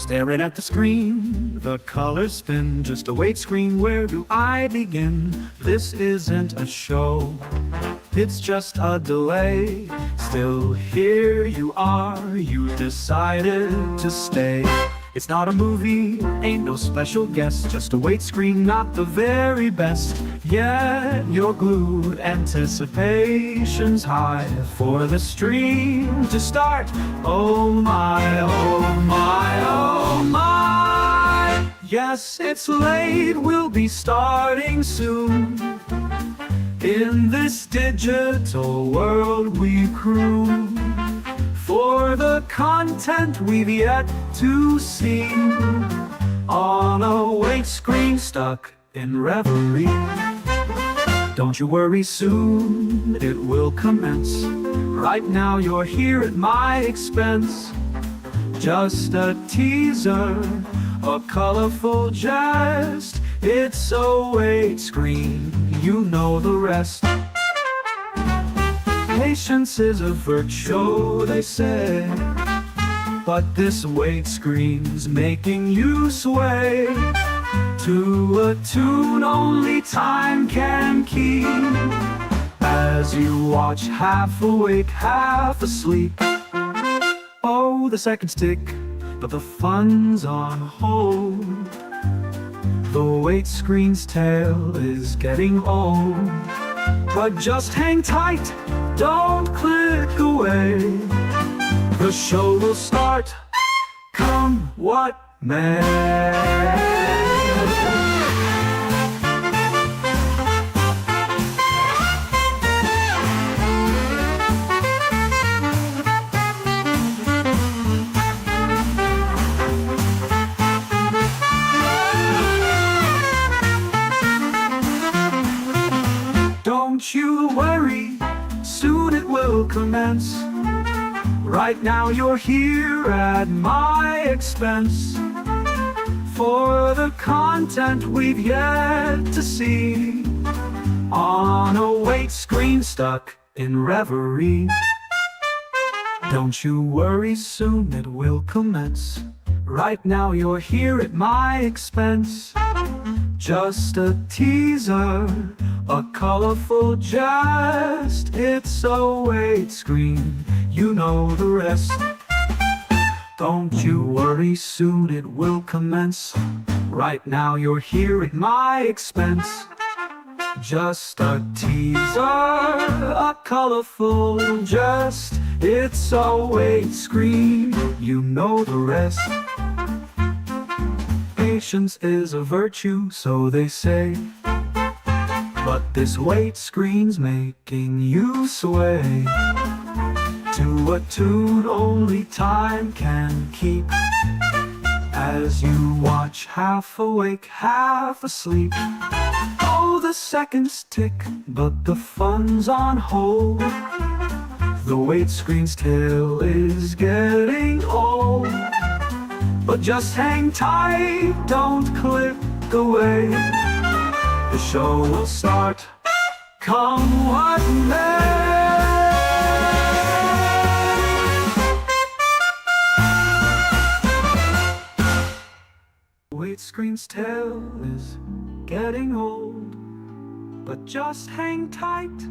Staring at the screen, the colors spin. Just a wait screen, where do I begin? This isn't a show, it's just a delay. Still here you are, you decided to stay. It's not a movie, ain't no special guest, just a wait screen, not the very best. Yet you're glued, anticipation's high for the stream to start. Oh my, oh my, oh my. Yes, it's late, we'll be starting soon. In this digital world we croon for the content we've yet to see. On a wait screen, stuck in reverie. Don't you worry, soon it will commence. Right now you're here at my expense. Just a teaser, a colorful jest. It's a wait screen, you know the rest. Patience is a virtue, they say, but this wait screen's making you sway to a tune only time can keep. As you watch, half awake, half asleep. Oh, the seconds tick, but the fun's on hold. The wait screen's tale is getting old. But just hang tight, don't click away. The show will start, come what may. Don't you worry, soon it will commence. Right now you're here at my expense for the content we've yet to see. On a wait screen, stuck in reverie. Don't you worry, soon it will commence. Right now you're here at my expense. Just a teaser, a colorful jest. It's a wait screen, you know the rest. Don't you worry, soon it will commence. Right now you're here at my expense. Just a teaser, a colorful jest. It's a wait screen, you know the rest. Patience is a virtue, so they say, but this wait screen's making you sway to a tune only time can keep. As you watch, half awake, half asleep. Oh, the seconds tick, but the fun's on hold. The wait screen's tale is getting old. But just hang tight, don't click away. The show will start, come what may. The wait screen's tale is getting old. But just hang tight,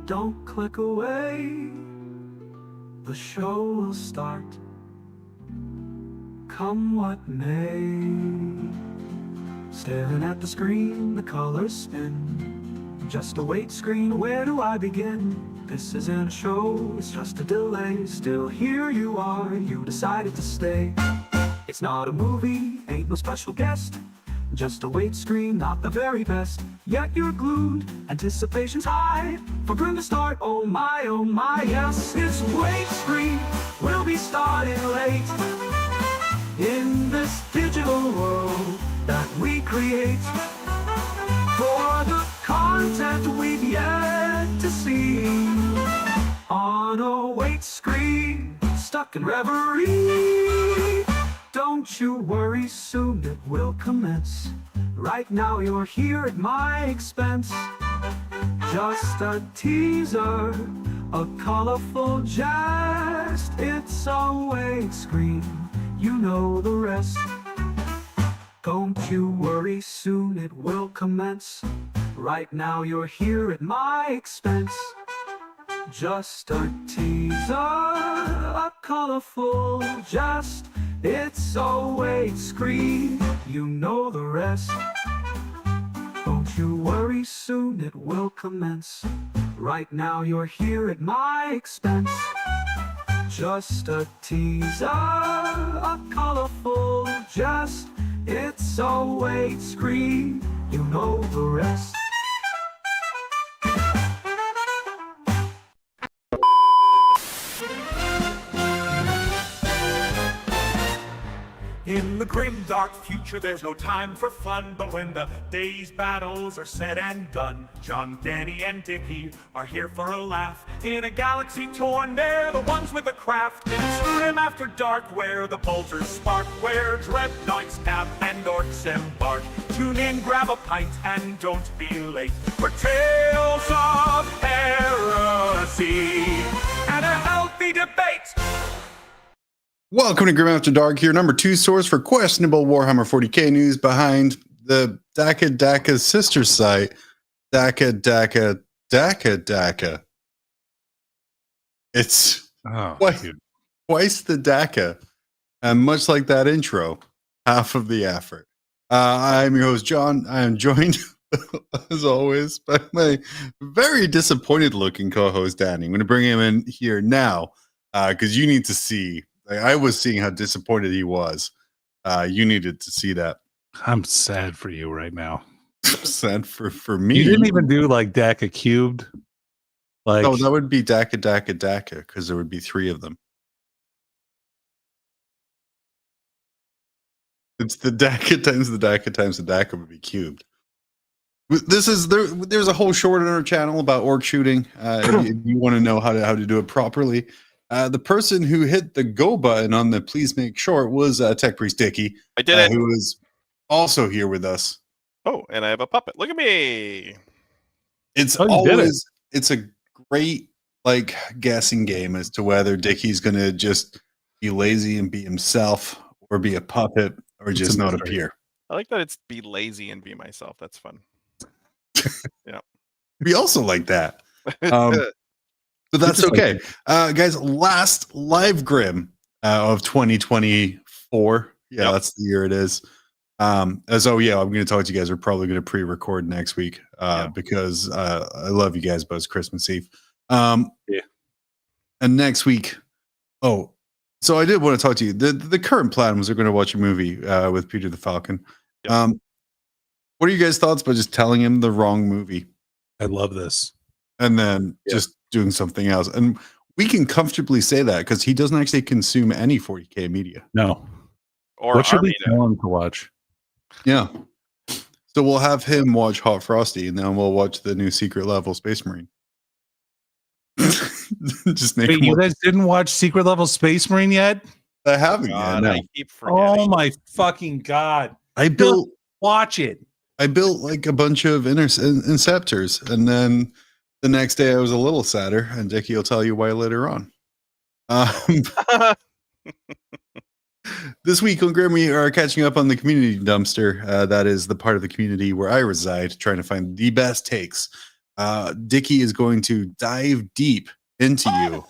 don't click away. The show will start, come what may. Staring at the screen, the colors spin. Just a wait screen, where do I begin? This isn't a show, it's just a delay. Still here you are, you decided to stay. It's not a movie, ain't no special guest. Just a wait screen, not the very best. Yet you're glued, anticipation's high for Grim to start. Oh my, yes, it's wait screen, we'll be starting late. In this digital world that we create for the content we've yet to see. On a wait screen, stuck in reverie. Don't you worry, soon it will commence. Right now you're here at my expense. Just a teaser, a colorful jest. It's a wait screen, you know the rest. Don't you worry, soon it will commence. Right now you're here at my expense. Just a teaser, a colorful jest. It's always screen, you know the rest. Don't you worry, soon it will commence. Right now you're here at my expense. Just a teaser, a colorful jest. It's always screen, you know the rest. In the grim, dark future, there's no time for fun. But when the day's battles are said and done, John, Danny, and Dickie are here for a laugh. In a galaxy torn, they're the ones with the craft. It's grim after dark, where the bolters spark, where dread knights nap and orcs embark. Tune in, grab a pint, and don't be late for tales of heresy and a healthy debate. Welcome to Grim After Dark, your number 2 source for questionable Warhammer 40k news behind the Daka's sister site, Daka. It's twice the Daka, and much like that intro, half of the effort. I'm your host, John. I am joined, as always, by my very disappointed looking co-host, Danny. I'm going to bring him in here now, because you need to see. I was seeing how disappointed he was. You needed to see that. I'm sad for you right now. Sad for me. You didn't even do like Daka cubed. Like, no, that would be Daka, because there would be 3 of them. It's the Daka times the Daka times the Daka would be cubed. This is there's a whole short on our channel about orc shooting. If you want to know how to do it properly. The person who hit the go button on the please make short was Tech Priest Dickie. I did it. Who is also here with us. Oh, and I have a puppet. Look at me. It's it's a great like guessing game as to whether Dickie's gonna just be lazy and be himself, or be a puppet, or just not appear. I like that it's be lazy and be myself. That's fun. Yeah. We also like that. But that's okay. Guys, last live Grim of 2024. Yeah, that's the year it is. I'm going to talk to you guys. We're probably going to pre-record next week because I love you guys, but it's Christmas Eve. And next week, so I did want to talk to you. The current plan was we're going to watch a movie with Peter the Falcon. Yep. What are you guys' thoughts about just telling him the wrong movie? I love this. And then just doing something else. And we can comfortably say that because he doesn't actually consume any 40k media. No. Or what should we tell him to watch? Yeah. So we'll have him watch Hot Frosty, and then we'll watch the new Secret Level Space Marine. Just make you guys didn't watch Secret Level Space Marine yet? I haven't yet. No. I keep forgetting. Oh my fucking god. Watch it. I built like a bunch of Inceptors, and then the next day I was a little sadder, and Dickie will tell you why later on. This week on Grim, we are catching up on the community dumpster. That is the part of the community where I reside, trying to find the best takes. Dickie is going to dive deep into you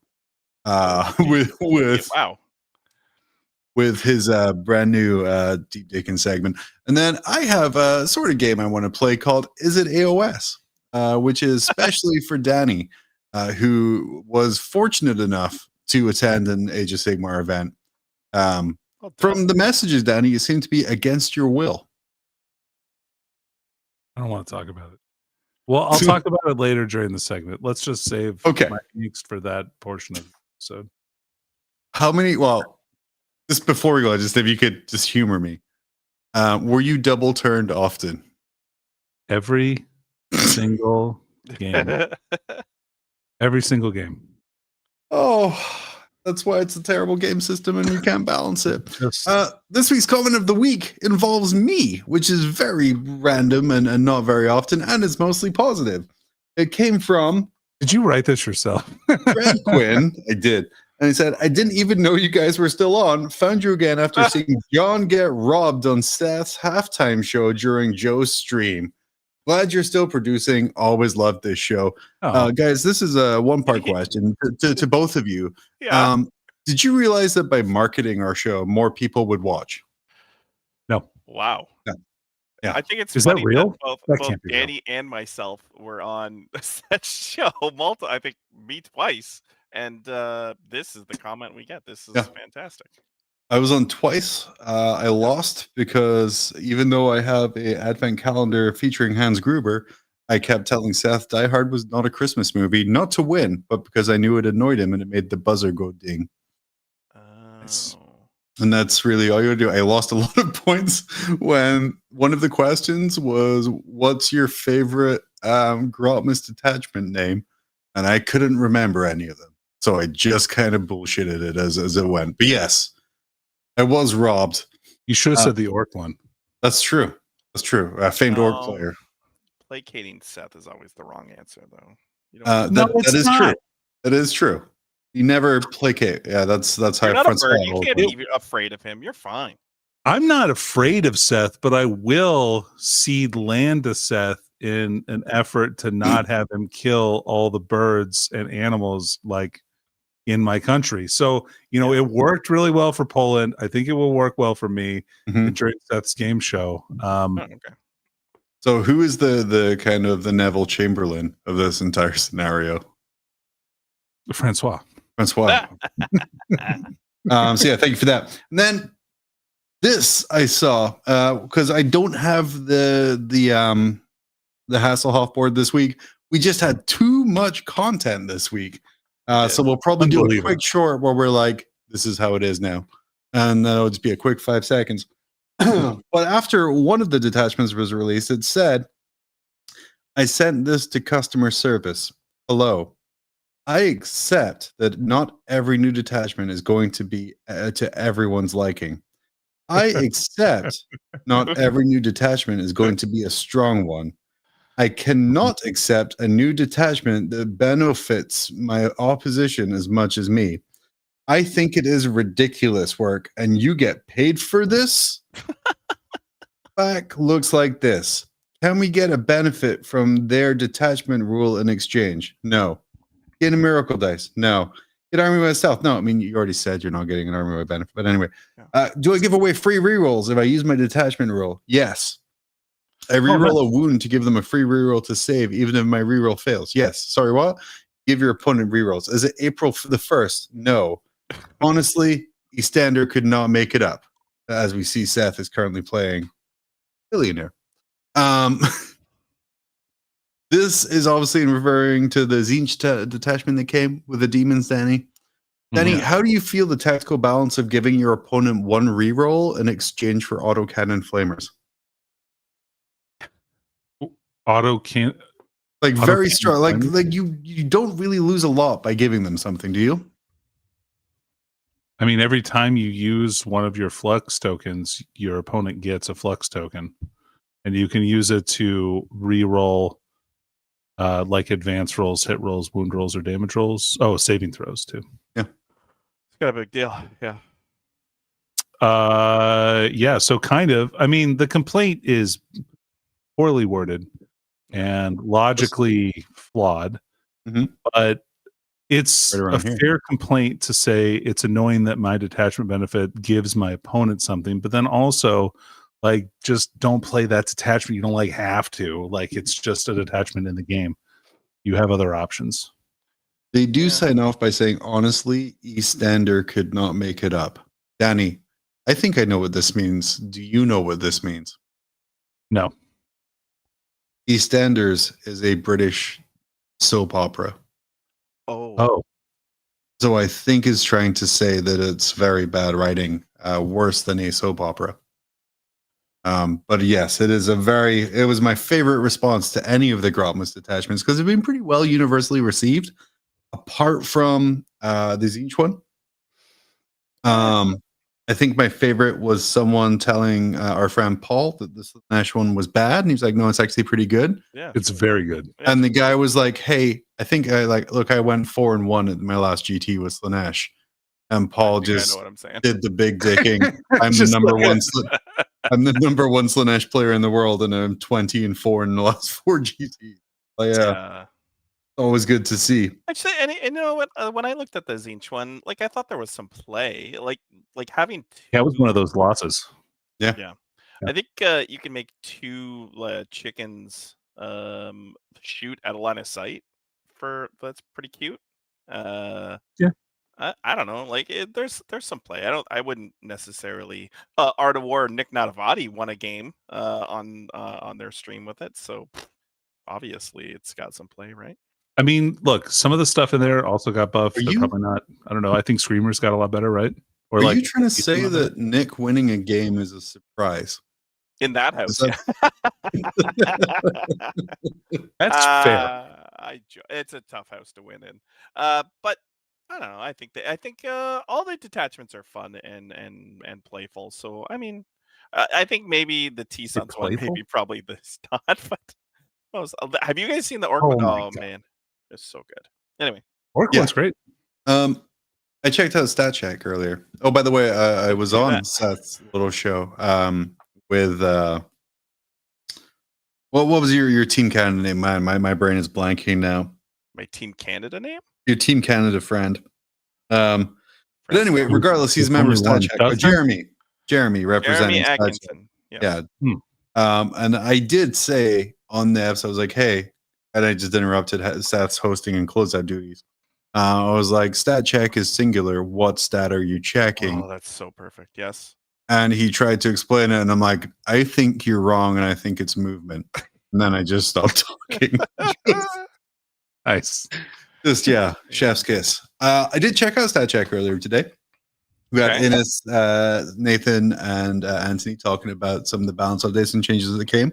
with his brand new Deep Dicking segment. And then I have a sort of game I want to play called Is It AOS? Which is especially for Danny, who was fortunate enough to attend an Age of Sigmar event. From the messages, Danny, you seem to be against your will. I don't want to talk about it. Well, I'll talk about it later during the segment. Let's just save my next for that portion of the episode. How many? Well, just before we go, just if you could just humor me. Were you double turned often? Every single game. Every single game. Oh, that's why it's a terrible game system and we can't balance it. This week's comment of the week involves me, which is very random and not very often, and it's mostly positive. It came from... Did you write this yourself? Red Quinn. I did. And he said, I didn't even know you guys were still on. Found you again after seeing John get robbed on Seth's halftime show during Joe's stream. Glad you're still producing. Always loved this show. Guys, this is a one-part question to both of you. Yeah. Did you realize that by marketing our show, more people would watch? No. Wow. Yeah. I think it's Is funny that real? both can't be real. Danny and myself were on that show I think me twice. And this is the comment we get. This is fantastic. I was on twice. I lost because even though I have a advent calendar featuring Hans Gruber, I kept telling Seth Die Hard was not a Christmas movie, not to win, but because I knew it annoyed him and it made the buzzer go ding. And that's really all you do. I lost a lot of points when one of the questions was, what's your favorite Grotmus detachment name? And I couldn't remember any of them. So I just kind of bullshitted it as it went. But yes, I was robbed. You should have said the orc one. That's true. That's true. Famed orc player. Placating Seth is always the wrong answer, though. That is true. That is true. You never placate. Yeah, that's how You're not a bird. You can't be afraid of him. You're fine. I'm not afraid of Seth, but I will cede land to Seth in an effort to not have him kill all the birds and animals like in my country. So, it worked really well for Poland. I think it will work well for me during Seth's game show. Okay. So who is the kind of the Neville Chamberlain of this entire scenario? Francois. So yeah, thank you for that. And then this I saw because I don't have the Hasselhoff board this week. We just had too much content this week. So we'll probably do a quick short where we're like, this is how it is now. And that'll just be a quick 5 seconds. But after one of the detachments was released, it said, I sent this to customer service. Hello. I accept that not every new detachment is going to be to everyone's liking. I accept not every new detachment is going to be a strong one. I cannot accept a new detachment that benefits my opposition as much as me. I think it is ridiculous work, and you get paid for this? Back looks like this. Can we get a benefit from their detachment rule in exchange? No. Get a miracle dice? No. Get Army by Stealth? No. I mean, you already said you're not getting an Army by benefit. But anyway, do I give away free rerolls if I use my detachment rule? Yes. I reroll a wound to give them a free reroll to save, even if my reroll fails. Yes. Sorry, what? Give your opponent rerolls. Is it April the 1st? No. Honestly, Eastander could not make it up. As we see, Seth is currently playing Billionaire. This is obviously referring to the Zinch detachment that came with the demons, Danny. Danny, how do you feel the tactical balance of giving your opponent one reroll in exchange for autocannon flamers? Very strong. Like you don't really lose a lot by giving them something, do you? I mean, every time you use one of your flux tokens, your opponent gets a flux token, and you can use it to reroll like advance rolls, hit rolls, wound rolls, or damage rolls. Oh, saving throws too. Yeah, it's got a big deal. Yeah. Yeah. So kind of. I mean, the complaint is poorly worded and logically flawed, but it's a fair complaint to say it's annoying that my detachment benefit gives my opponent something, but then also like just don't play that detachment. You don't have to. It's just a detachment in the game. You have other options. They do sign off by saying, honestly, Eastander could not make it up. Danny, I think I know what this means. Do you know what this means? No. EastEnders is a British soap opera. Oh. So I think it's trying to say that it's very bad writing, worse than a soap opera. But yes, it was my favorite response to any of the Grotmus detachments because they've been pretty well universally received, apart from the Zinch one. I think my favorite was someone telling our friend Paul that the Slanesh one was bad, and he's like, "No, it's actually pretty good." Yeah, it's very good. And the guy was like, "Hey, I think I went 4-1 at my last GT with Slanesh. and Paul I know just what I'm saying. did the big dicking. I'm the Just number like one. I'm the number one Slanesh player in the world, and I'm 20-4 in the last 4 GT. Yeah. Always good to see. Actually, and you know what? When I looked at the Zinch one, like I thought there was some play, like having Yeah, it was one of 2 those losses. Yeah. Yeah. I think you can make 2 chickens shoot at a line of sight. That's pretty cute. Yeah. I don't know. Like there's some play. I wouldn't necessarily. Art of War Nick Natavati won a game on their stream with it, so obviously it's got some play, right? I mean, look, some of the stuff in there also got buffed. Are They're you- probably not. I don't know. I think Screamers got a lot better, right? Or Are like, you trying to say that Nick winning a game is a surprise? In that house, that's fair. It's a tough house to win in. But I don't know. I think all the detachments are fun and playful. So I mean, I think maybe the T Suns one, playful? maybe probably the not. But have you guys seen the Orc? Oh man, it's so good. Anyway, Orc one's great. I checked out Stat Check earlier. Oh, by the way, I was Look at on that. Seth's little show with what was your Team Canada name? My brain is blanking now. my Team Canada name. Your Team Canada friend. But anyway, regardless, he's a member of Only Stat one. Check. Jeremy Jeremy representing Stat Check. Atkinson. Yeah. And I did say on the episode, I was like, hey, and I just interrupted Seth's hosting and closeout duties. I was like, Stat Check is singular. What stat are you checking? Oh, that's so perfect. Yes. And he tried to explain it, and I'm like, I think you're wrong, and I think it's movement. And then I just stopped talking. Nice. Just chef's kiss. I did check out Stat Check earlier today. We got Okay. Ines, Nathan, and Anthony talking about some of the balance updates and changes that came.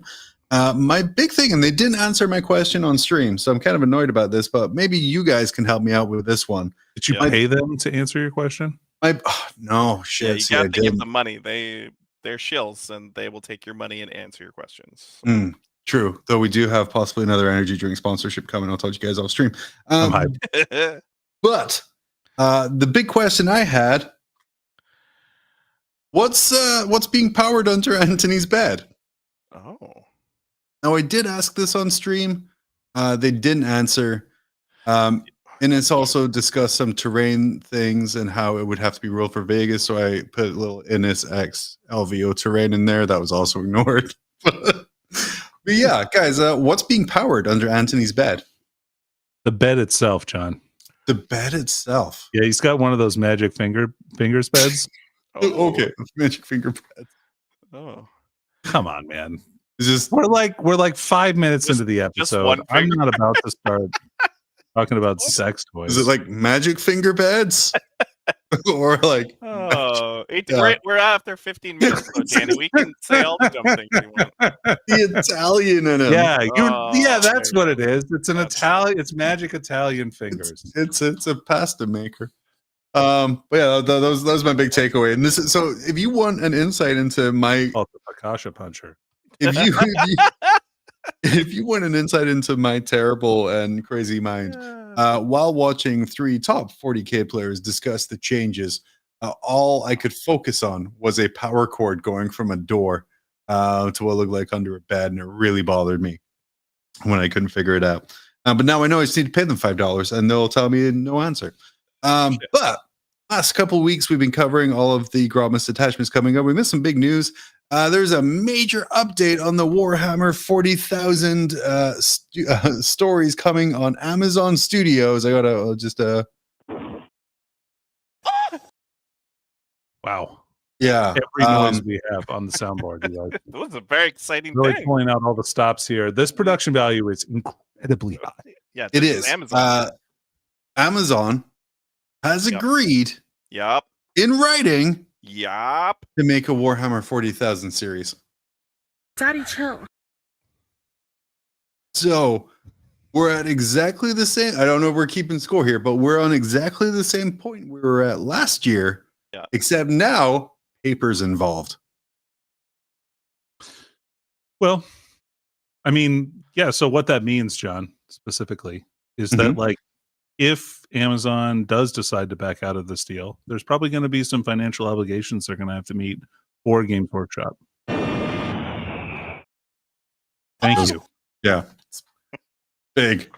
My big thing, and they didn't answer my question on stream, so I'm kind of annoyed about this, but maybe you guys can help me out with this one. Did you pay them to answer your question? No, Yeah, shit. you see, I got to give didn't. them money. They're shills, and they will take your money and answer your questions. True, though we do have possibly another energy drink sponsorship coming. I'll talk to you guys off stream. I'm hyped. But the big question I had: what's being powered under Anthony's bed? Oh, Now I did ask this on stream. They didn't answer. And it's also discussed some terrain things and how it would have to be ruled for Vegas. So I put a little Innis X LVO terrain in there. That was also ignored. But yeah, guys, what's being powered under Anthony's bed? The bed itself, John. The bed itself. Yeah, he's got one of those magic fingers beds. Okay, magic finger bed. Oh, Come on, man. It's just We're like 5 minutes into the episode. one I'm finger. not about to start talking about sex toys. is it like magic finger beds? Or like oh, Yeah. we're after 15 minutes, so Danny, we can say all the dumb things we want. the Italian in him? Yeah, that's there what you it is. It's an That's Italian. It's magic Italian fingers. It's a pasta maker. But yeah, that was my big takeaway. And this is so if you want an insight into my Oh, the Picasso puncher. if you want an insight into my terrible and crazy mind, while watching 3 top 40K players discuss the changes, all I could focus on was a power cord going from a door to what looked like under a bed, and it really bothered me when I couldn't figure it out. But now I know I just need to pay them $5, and they'll tell me no answer. But last couple of weeks, we've been covering all of the Grommas attachments coming up. We missed some big news. There's a major update on the Warhammer 40,000 stories coming on Amazon Studios. I gotta just Wow. yeah. Every noise we have on the soundboard. You guys. That was a very exciting Really thing. pulling out all the stops here. This production value is incredibly high. Yeah, It this is. Amazon. Amazon has Yep. agreed Yup. in writing Yup. to make a Warhammer 40,000 series. Daddy, chill. So we're at exactly the same. I don't know if we're keeping score here, but we're on exactly the same point we were at last year, Yeah. except now paper's involved. Well, I mean, yeah. So what that means, John, specifically, is that like if Amazon does decide to back out of this deal, there's probably going to be some financial obligations they're going to have to meet for Games Workshop. Thank you. Yeah. It's big.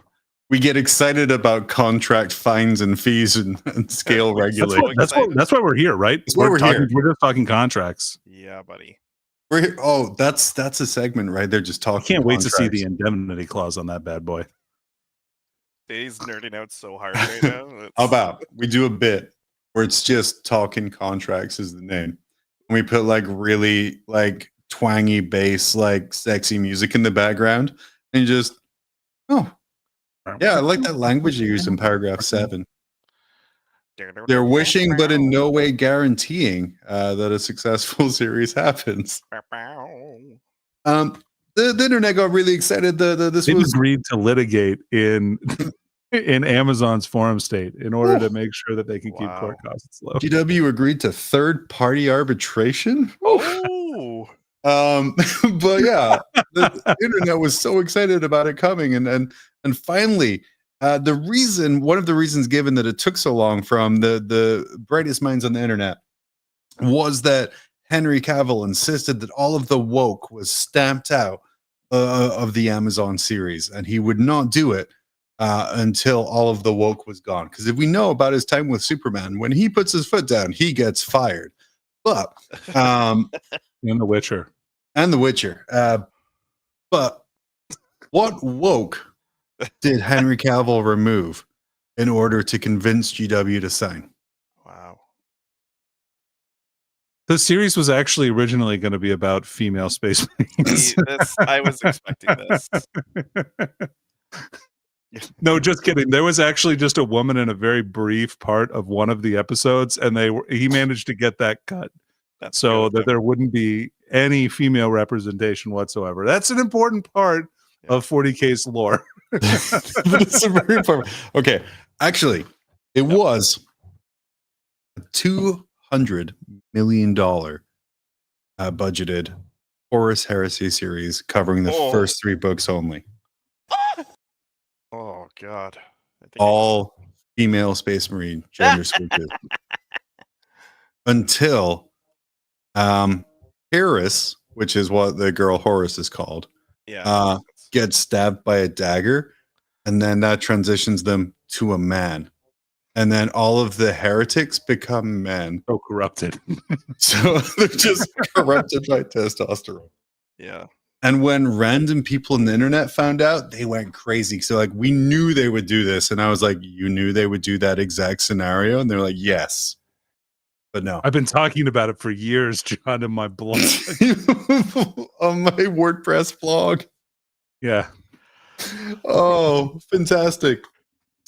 We get excited about contract fines and fees and scale regulations. That's why we're here, right? That's why we're here. We're just talking contracts. Yeah, buddy. We're here. Oh, that's a segment right there. Just talking. I can't wait to see contracts. the indemnity clause on that bad boy. He's nerding out so hard right now. How about we do a bit where it's just talking contracts is the name. And we put like really like twangy bass, like sexy music in the background, and just yeah, I like that language you used in paragraph 7. They're wishing, but in no way guaranteeing that a successful series happens. The internet got really excited. This They was agreed to litigate in Amazon's forum state in order to make sure that they can keep court costs low. GW agreed to third-party arbitration. Oh, But yeah, the internet was so excited about it coming, and finally, one of the reasons given that it took so long from the brightest minds on the internet was that Henry Cavill insisted that all of the woke was stamped out of the Amazon series, and he would not do it until all of the woke was gone. Because if we know about his time with Superman, when he puts his foot down, he gets fired. But And The Witcher. But what woke did Henry Cavill remove in order to convince GW to sign? wow. The series was actually originally going to be about female space marines. I was expecting this. No, just kidding. There was actually just a woman in a very brief part of one of the episodes, and he managed to get that cut. That's so good. that there wouldn't be any female representation whatsoever. That's an important part of 40K's lore. But it's a very important. Okay, actually, it was a $200 million budgeted Horus Heresy series covering the first 3 books only. Oh God! All female space marine gender switches until Harris, which is what the girl Horus is called, gets stabbed by a dagger, and then that transitions them to a man, and then all of the heretics become men. So corrupted. So they're just corrupted by testosterone. Yeah. And when random people on the internet found out, they went crazy. So like, we knew they would do this, and I was like, you knew they would do that exact scenario? And they're like, yes. But no. I've been talking about it for years, John, in my blog. On my WordPress blog. Yeah. Oh, fantastic.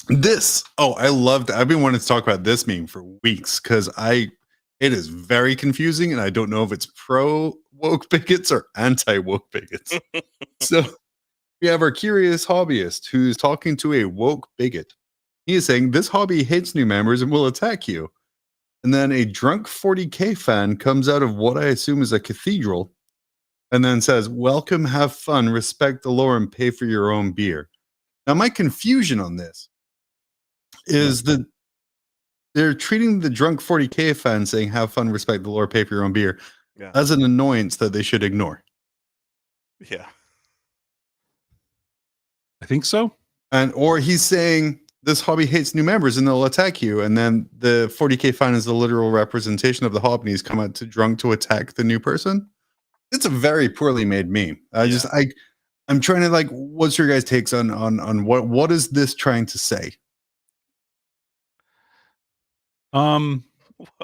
I loved it. I've been wanting to talk about this meme for weeks because it is very confusing, and I don't know if it's pro woke bigots or anti woke bigots. So we have our curious hobbyist who's talking to a woke bigot. He is saying this hobby hates new members and will attack you. And then a drunk 40K fan comes out of what I assume is a cathedral and then says, welcome, have fun, respect the lore, and pay for your own beer. Now, my confusion on this is that they're treating the drunk 40K fan saying, have fun, respect the lore, pay for your own beer, as an annoyance that they should ignore. Yeah. I think so. Or he's saying, this hobby hates new members and they'll attack you. And then the 40K fan is the literal representation of the hobby. He's come out to drunk to attack the new person. It's a very poorly made meme. I'm trying to like, what's your guys' takes on what is this trying to say?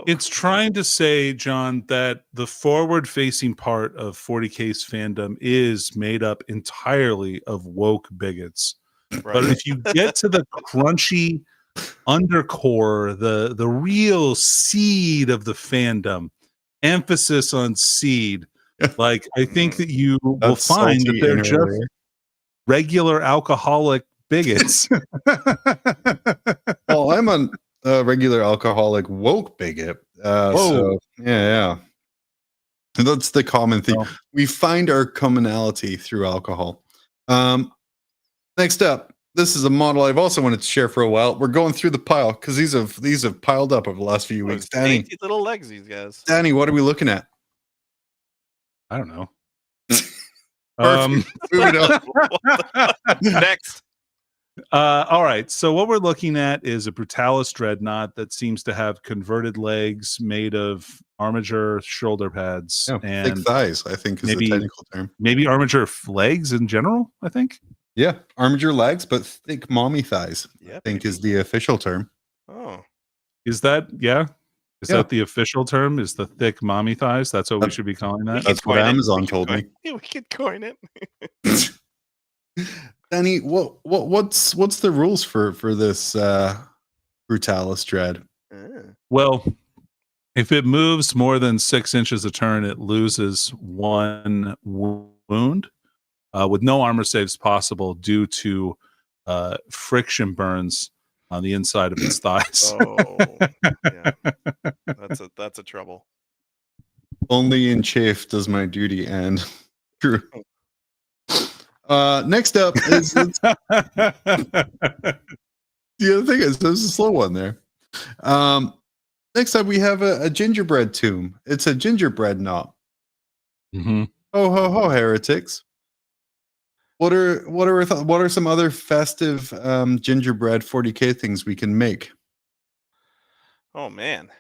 It's trying to say, John, that the forward-facing part of 40K's fandom is made up entirely of woke bigots. Right. But if you get to the crunchy undercore, the real seed of the fandom, emphasis on seed, like I think that you will find that they're just regular alcoholic bigots. Well, I'm a regular alcoholic woke bigot. So yeah. And that's the common thing. We find our commonality through alcohol. Next up, this is a model I've also wanted to share for a while. We're going through the pile because these have piled up over the last few weeks. Those Danny, dainty little legs, these guys. Danny, what are we looking at? I don't know. Perfect. Moving on. Next. All right. So what we're looking at is a Brutalis dreadnought that seems to have converted legs made of armature shoulder pads Yeah, and thick thighs, I think, is maybe- the technical term. maybe armature legs in general. I think. Yeah, armature legs, but thick mommy thighs, Yeah, I think, is the official term. Oh, Is that Yeah. that the official term? Is the thick mommy thighs? That's what we should be calling that. That's what coin it. Amazon We could told me. coin- We could coin it. Danny, what's the rules for this Brutalis dread? Well, if it moves more than 6 inches a turn, it loses 1 wound with no armor saves possible due to friction burns on the inside of its thighs. Oh, yeah. That's a trouble. Only in chafe does my duty end. True. Next up is the other thing is there's a slow one there. Next up we have a gingerbread tomb. It's a gingerbread knot. Mhm. Ho ho ho, heretics! What are some other festive gingerbread 40k things we can make? Oh man.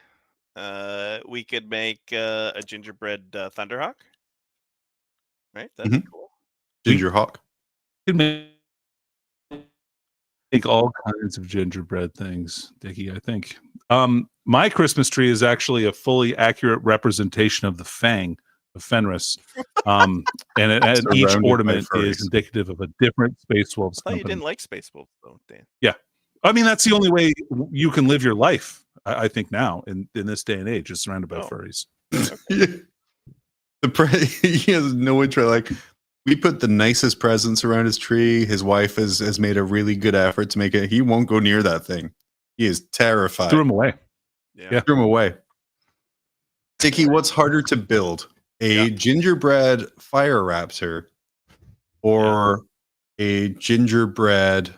We could make a gingerbread Thunderhawk. Right? That'd be cool. Ginger hawk. You can make all kinds of gingerbread things, Dickie. I think my Christmas tree is actually a fully accurate representation of the Fang of Fenris, and each Surrounded by ornament furries. is indicative of a different Space Wolves I thought you company. didn't like Space Wolves though, Dan. I mean, that's the only way you can live your life. I think now in this day and age, is surrounded by Oh. furries. He has no intro. Like, we put the nicest presents around his tree. His wife has made a really good effort to make it. He won't go near that thing. He is terrified. Threw them away. Yeah. Threw him away. Dickie, what's harder to build? A gingerbread fire raptor or a gingerbread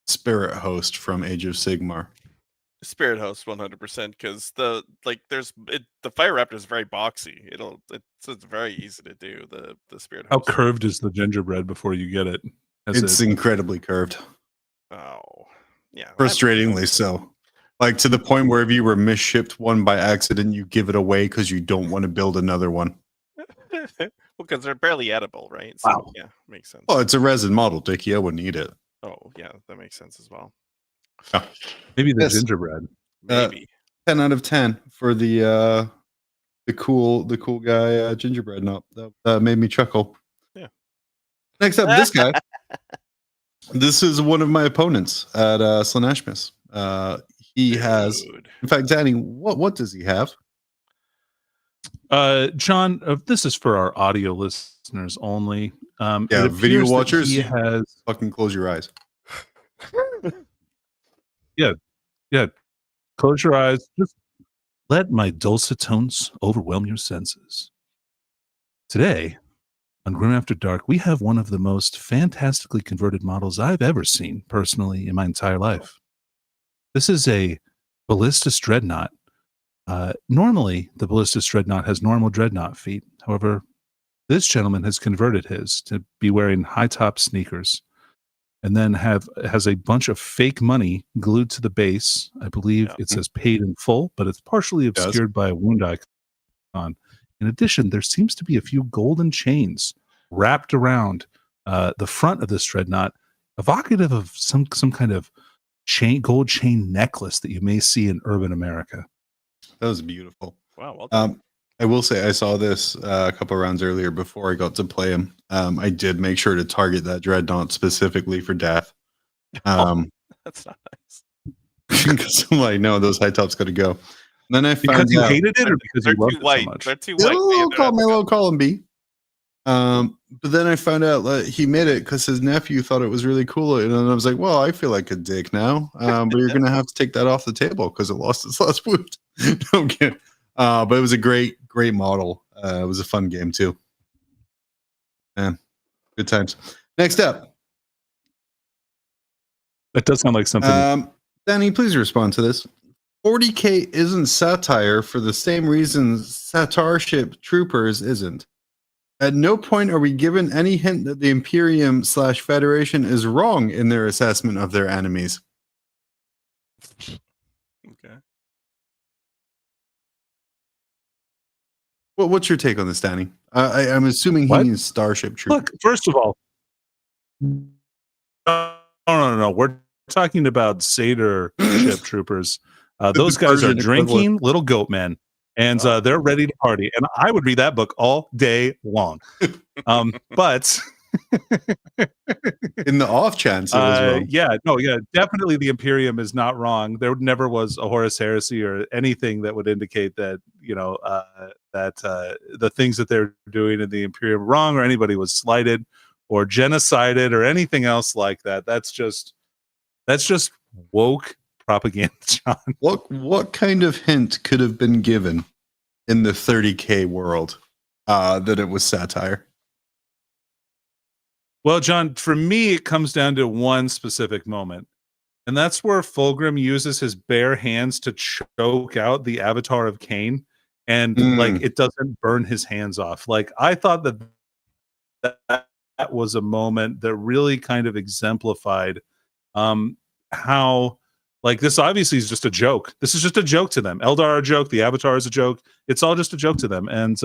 spirit host from Age of Sigmar? Spirit Host 100% because the Fire Raptor is very boxy. It's very easy to do the Spirit How Host. curved is the gingerbread before you get it? It's incredibly curved. Oh, yeah. Frustratingly so. Like, to the point where if you were misshipped one by accident, you give it away because you don't want to build another one. Well, because they're barely edible, right? So, Wow. yeah, makes sense. Oh, it's a resin model, Dickie. I wouldn't eat it. Oh, yeah, that makes sense as well. Maybe the Yes. gingerbread. Maybe. 10 out of 10 for the cool guy gingerbread knot. That made me chuckle. Yeah. Next up, this guy. This is one of my opponents at Slaaneashmas. He has, Dude. in fact, Danny, what does he have? John, this is for our audio listeners only. Yeah, it video appears that watchers. He has Fucking close your eyes. close your eyes. Just let my dulcet tones overwhelm your senses. Today, on Grim After Dark, we have one of the most fantastically converted models I've ever seen personally in my entire life. This is a Ballistus Dreadnought. Normally, the Ballistus Dreadnought has normal Dreadnought feet. However, this gentleman has converted his to be wearing high-top sneakers and then has a bunch of fake money glued to the base. I believe it says paid in full, but it's partially obscured by a wound icon. In addition, there seems to be a few golden chains wrapped around the front of this dreadnought, evocative of some kind of gold chain necklace that you may see in urban America. That was beautiful. Wow, well done. I will say I saw this a couple rounds earlier before I got to play him. I did make sure to target that dreadnought specifically for death. That's not nice. Because I'm like, no, those high tops got to go. And then I found Because you out, hated it, or because They're you loved too it white. so much? They're too Yeah, white. we'll call him B. But then I found out that he made it because his nephew thought it was really cool, and then I was like, "Well, I feel like a dick now." But you're gonna have to take that off the table because it lost its last wound. No, I'm kidding. But it was a great model. It was a fun game too. Man, good times. Next up, That does sound like something. Danny, please respond to this. 40K isn't satire for the same reasons Satarship Troopers isn't. At no point are we given any hint that the Imperium/Federation is wrong in their assessment of their enemies. Okay. Well, what's your take on this, Danny? I'm assuming he means Starship Troopers. Look, first of all, no. We're talking about Satyr ship troopers. Those guys are drinking little goat men, and they're ready to party. And I would read that book all day long. But in the off chance, definitely the Imperium is not wrong. There never was a Horus Heresy or anything that would indicate that the things that they're doing in the Imperium wrong, or anybody was slighted or genocided or anything else like that. That's just woke propaganda, John. What kind of hint could have been given in the 30K world that it was satire? Well, John, for me, it comes down to one specific moment. And that's where Fulgrim uses his bare hands to choke out the avatar of Cain. And like, it doesn't burn his hands off. Like, I thought that was a moment that really kind of exemplified how, like, this obviously is just a joke. This is just a joke to them. Eldar are a joke. The Avatar is a joke. It's all just a joke to them. And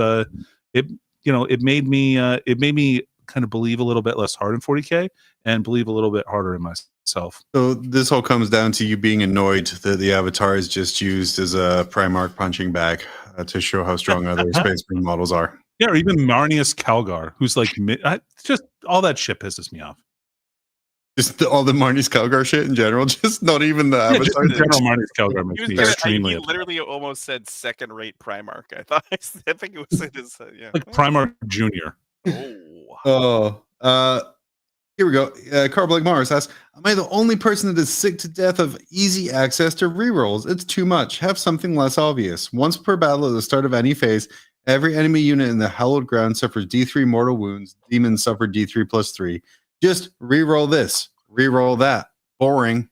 it made me kind of believe a little bit less hard in 40K and believe a little bit harder in myself. So this all comes down to you being annoyed that the Avatar is just used as a Primarch punching bag to show how strong other Space Marine models are. Yeah, or even Marnius Calgar, who's like, just all that shit pisses me off. Just all the Marnius Calgar shit in general, just not even the Avatar. Just in general, Marnius Calgar makes me extremely. He literally almost said second-rate Primarch. I think it was his, like Primarch Junior. Here we go. Carbolic Mars asks, am I the only person that is sick to death of easy access to rerolls? It's too much. Have something less obvious. Once per battle at the start of any phase, every enemy unit in the hallowed ground suffers D3 mortal wounds. Demons suffer D3 plus 3. Just reroll this, reroll that. Boring.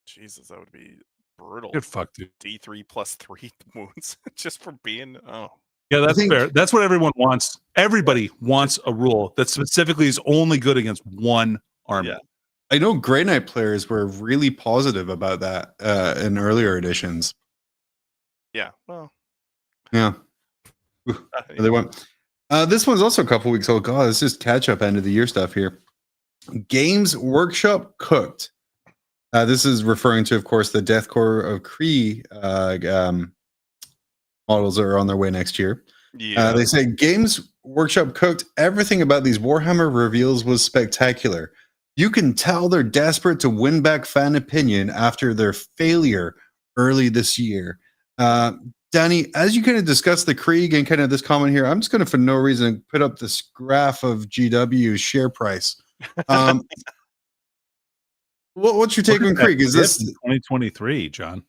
Jesus, that would be brutal. Get fucked, dude. D3 plus 3 wounds just for being. Oh. Yeah, that's fair. That's what everyone wants. Everybody wants a rule that specifically is only good against one army. Yeah. I know Grey Knight players were really positive about that in earlier editions. Yeah, well. Yeah. They went. This one's also a couple weeks old. God, it's just catch-up end of the year stuff here. Games Workshop Cooked. This is referring to, of course, the Deathcore of Kree models that are on their way next year. Yeah. They say Games Workshop Cooked. Everything about these Warhammer reveals was spectacular. You can tell they're desperate to win back fan opinion after their failure early this year. Danny, as you kind of discuss the Krieg and kind of this comment here, I'm just going to, for no reason, put up this graph of GW's share price. What's your take on Krieg? Is this 2023, John?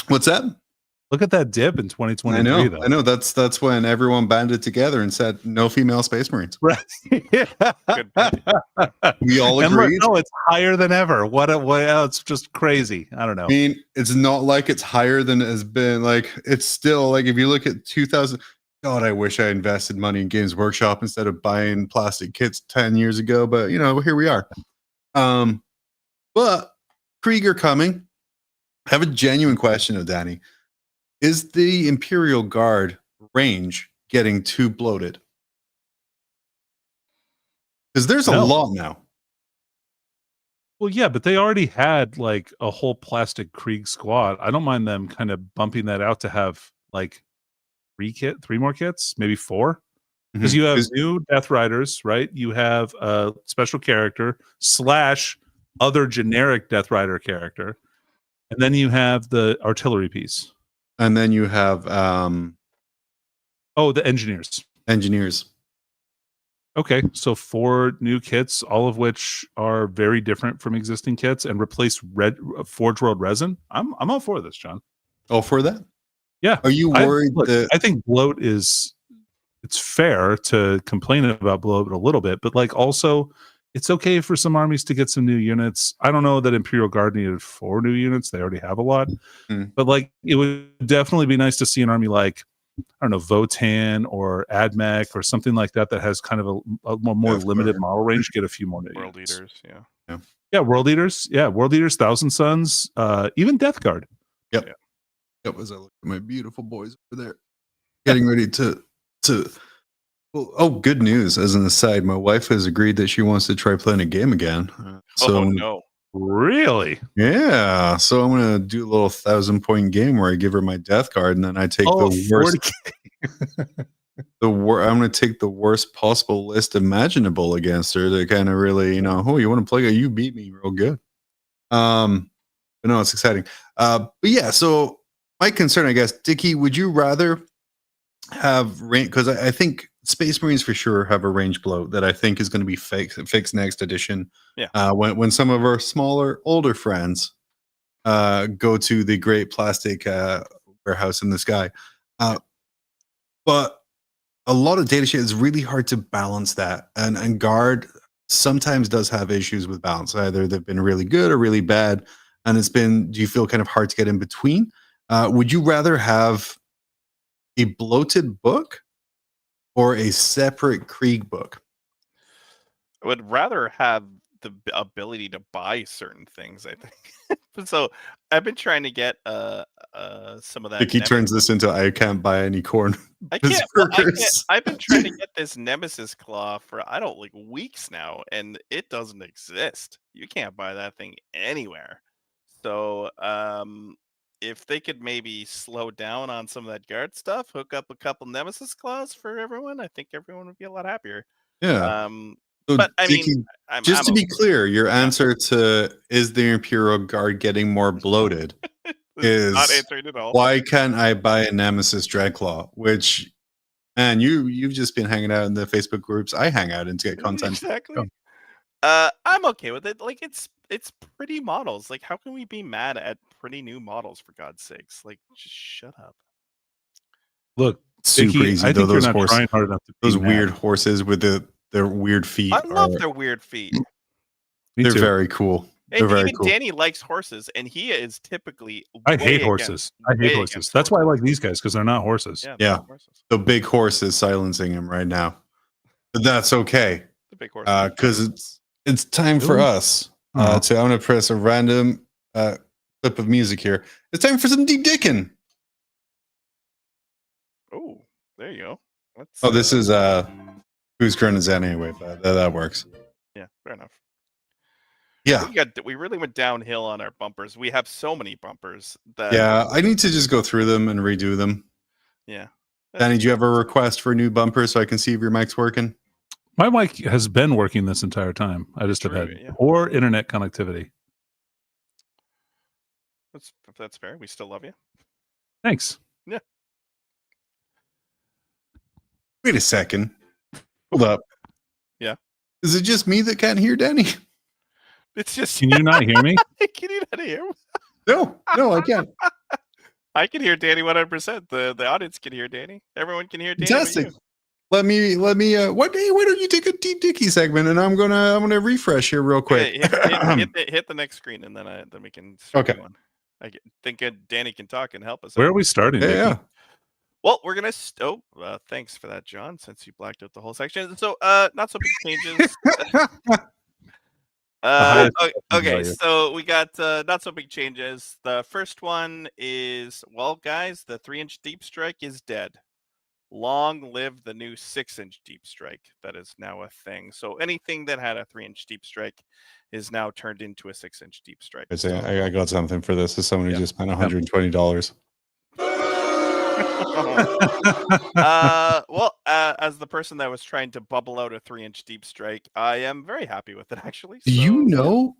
What's that? Look at that dip in 2023. I know. That's when everyone banded together and said no female Space Marines. Right. We all agreed. No, it's higher than ever. It's just crazy. I don't know. I mean, it's not like it's higher than it has been. Like, it's still like, if you look at 2000, God, I wish I invested money in Games Workshop instead of buying plastic kits 10 years ago. But here we are. But Krieger coming. I have a genuine question of Danny. Is the Imperial Guard range getting too bloated? Because there's a lot now. Well, yeah, but they already had like a whole plastic Krieg squad. I don't mind them kind of bumping that out to have like three more kits, maybe 4. Because you have new Death Riders, right? You have a special character / other generic Death Rider character. And then you have the artillery piece. And then you have the engineers. Okay, so 4 new kits, all of which are very different from existing kits, and replace Forge World resin. I'm all for this, John. All for that? Yeah. Are you worried that I think bloat it's fair to complain about bloat a little bit, but like also it's okay for some armies to get some new units. I don't know that Imperial Guard needed 4 new units. They already have a lot. But like, it would definitely be nice to see an army like, I don't know, Votan or AdMech or something like that has kind of a more limited model range, get a few more new World units. Eaters, Yeah, World Eaters. Yeah, World Eaters, Thousand Suns, even Death Guard. Yep. As I look at my beautiful boys over there, getting ready to. Well, oh, good news! As an aside, my wife has agreed that she wants to try playing a game again. Oh no! Really? Yeah. So I'm gonna do a little 1,000-point game where I give her my death card, and then I take the worst. I'm gonna take the worst possible list imaginable against her to kind of really, oh, you want to play? You beat me real good. But no, it's exciting. But yeah, so my concern, I guess, Dickie, would you rather have range? Because I think Space Marines for sure have a range bloat that I think is going to be fixed next edition. Yeah. When some of our smaller, older friends go to the great plastic warehouse in the sky. But a lot of data shit is really hard to balance that. And Guard sometimes does have issues with balance. Either they've been really good or really bad. And do you feel kind of hard to get in between? Would you rather have a bloated book or a separate Krieg book? I would rather have the ability to buy certain things, I think. So I've been trying to get some of that. Dickie turns this into I can't buy any corn. I can't. I've been trying to get this Nemesis Claw for weeks now, and it doesn't exist. You can't buy that thing anywhere. So if they could maybe slow down on some of that Guard stuff, hook up a couple Nemesis Claws for everyone, I think everyone would be a lot happier. Yeah. So But I Dickie, mean, just to be clear, your answer to is the Imperial Guard getting more bloated is not answering at all. Why can't I buy a Nemesis Dreadclaw? Which, man, you've just been hanging out in the Facebook groups I hang out in to get content. Exactly. I'm okay with it. Like it's pretty models. Like, how can we be mad at pretty new models, for God's sakes? Like, just shut up. Look, super Dickie, easy I though. think you're Those not horses, trying hard enough to be those mad. weird horses with their weird feet. I love their weird feet. Me They're too. very cool. They're And very even cool. Danny likes horses, and he is typically. I way hate horses. I hate way horses. against That's why I horses. like these guys, because they're not horses. Yeah. Yeah. not horses. The big horse is silencing him right now, but that's okay The big horse. because it's time for Really? us I'm going to press a random clip of music here. It's time for some deep dicking. Oh, there you go. Oh, this is whose turn is that anyway? But that works. Yeah, fair enough. Yeah. We really went downhill on our bumpers. We have so many bumpers that. Yeah, I need to just go through them and redo them. Yeah. Danny, do you have a request for a new bumper so I can see if your mic's working? My mic has been working this entire time. I just have had poor internet connectivity. If that's fair. We still love you. Thanks. Yeah. Wait a second. Hold up. Yeah. Is it just me that can't hear Danny? It's just. Can you not hear me? Can you not hear me? No, I can't. I can hear Danny 100%. The audience can hear Danny. Everyone can hear Danny. Fantastic. Let me. Why don't you take a deep Dickie segment and I'm gonna refresh here real quick. Hit the next screen and then we can start. Okay. One. I think Danny can talk and help us. Where are we starting? Yeah. Well, we're gonna. Thanks for that, John. Since you blacked out the whole section, so not so big changes. Okay, so we got not so big changes. The first one is, well, guys, the 3-inch deep strike is dead. Long live the new 6-inch deep strike. That is now a thing. So anything that had a 3-inch deep strike is now turned into a 6-inch deep strike. I got something for this. As someone who just spent $120. Well, as the person that was trying to bubble out a 3-inch deep strike, I am very happy with it, actually. Do you know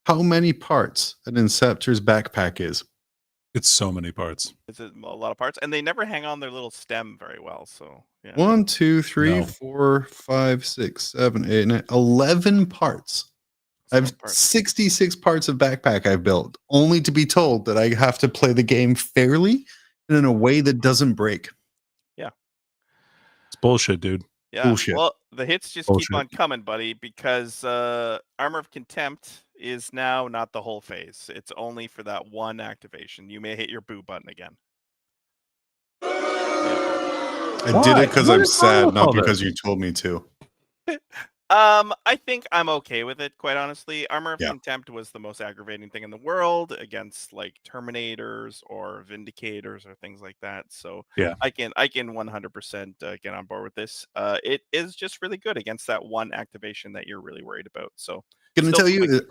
how many parts an Inceptor's backpack is? It's so many parts. It's a lot of parts, and they never hang on their little stem very well. So, yeah. 1, 2, 3, No. 4, 5, 6, 7, 8, 9, 11 parts. I have 66 parts of backpack I've built, only to be told that I have to play the game fairly and in a way that doesn't break. Yeah. It's bullshit, dude. Yeah. Bullshit. Well, the hits just keep on coming, buddy, because Armor of Contempt is now not the whole phase. It's only for that one activation. You may hit your boo button again. I did it because I'm sad, not because you told me to. I think I'm okay with it, quite honestly. Armor of Yeah. Contempt was the most aggravating thing in the world against like Terminators or Vindicators or things like that. So Yeah. I can 100% get on board with this. It is just really good against that one activation that you're really worried about. So Can I still tell you, quite-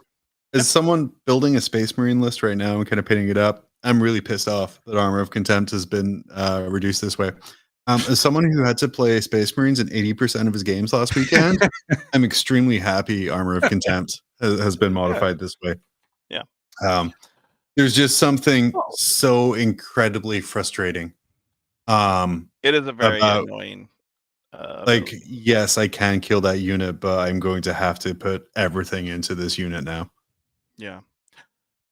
as someone building a Space Marine list right now and kind of pinning it up, I'm really pissed off that Armor of Contempt has been reduced this way. As someone who had to play Space Marines in 80% of his games last weekend, I'm extremely happy Armor of Contempt has been modified this way. Yeah. There's just something so incredibly frustrating. It is a very annoying. Like, yes, I can kill that unit, but I'm going to have to put everything into this unit now. Yeah.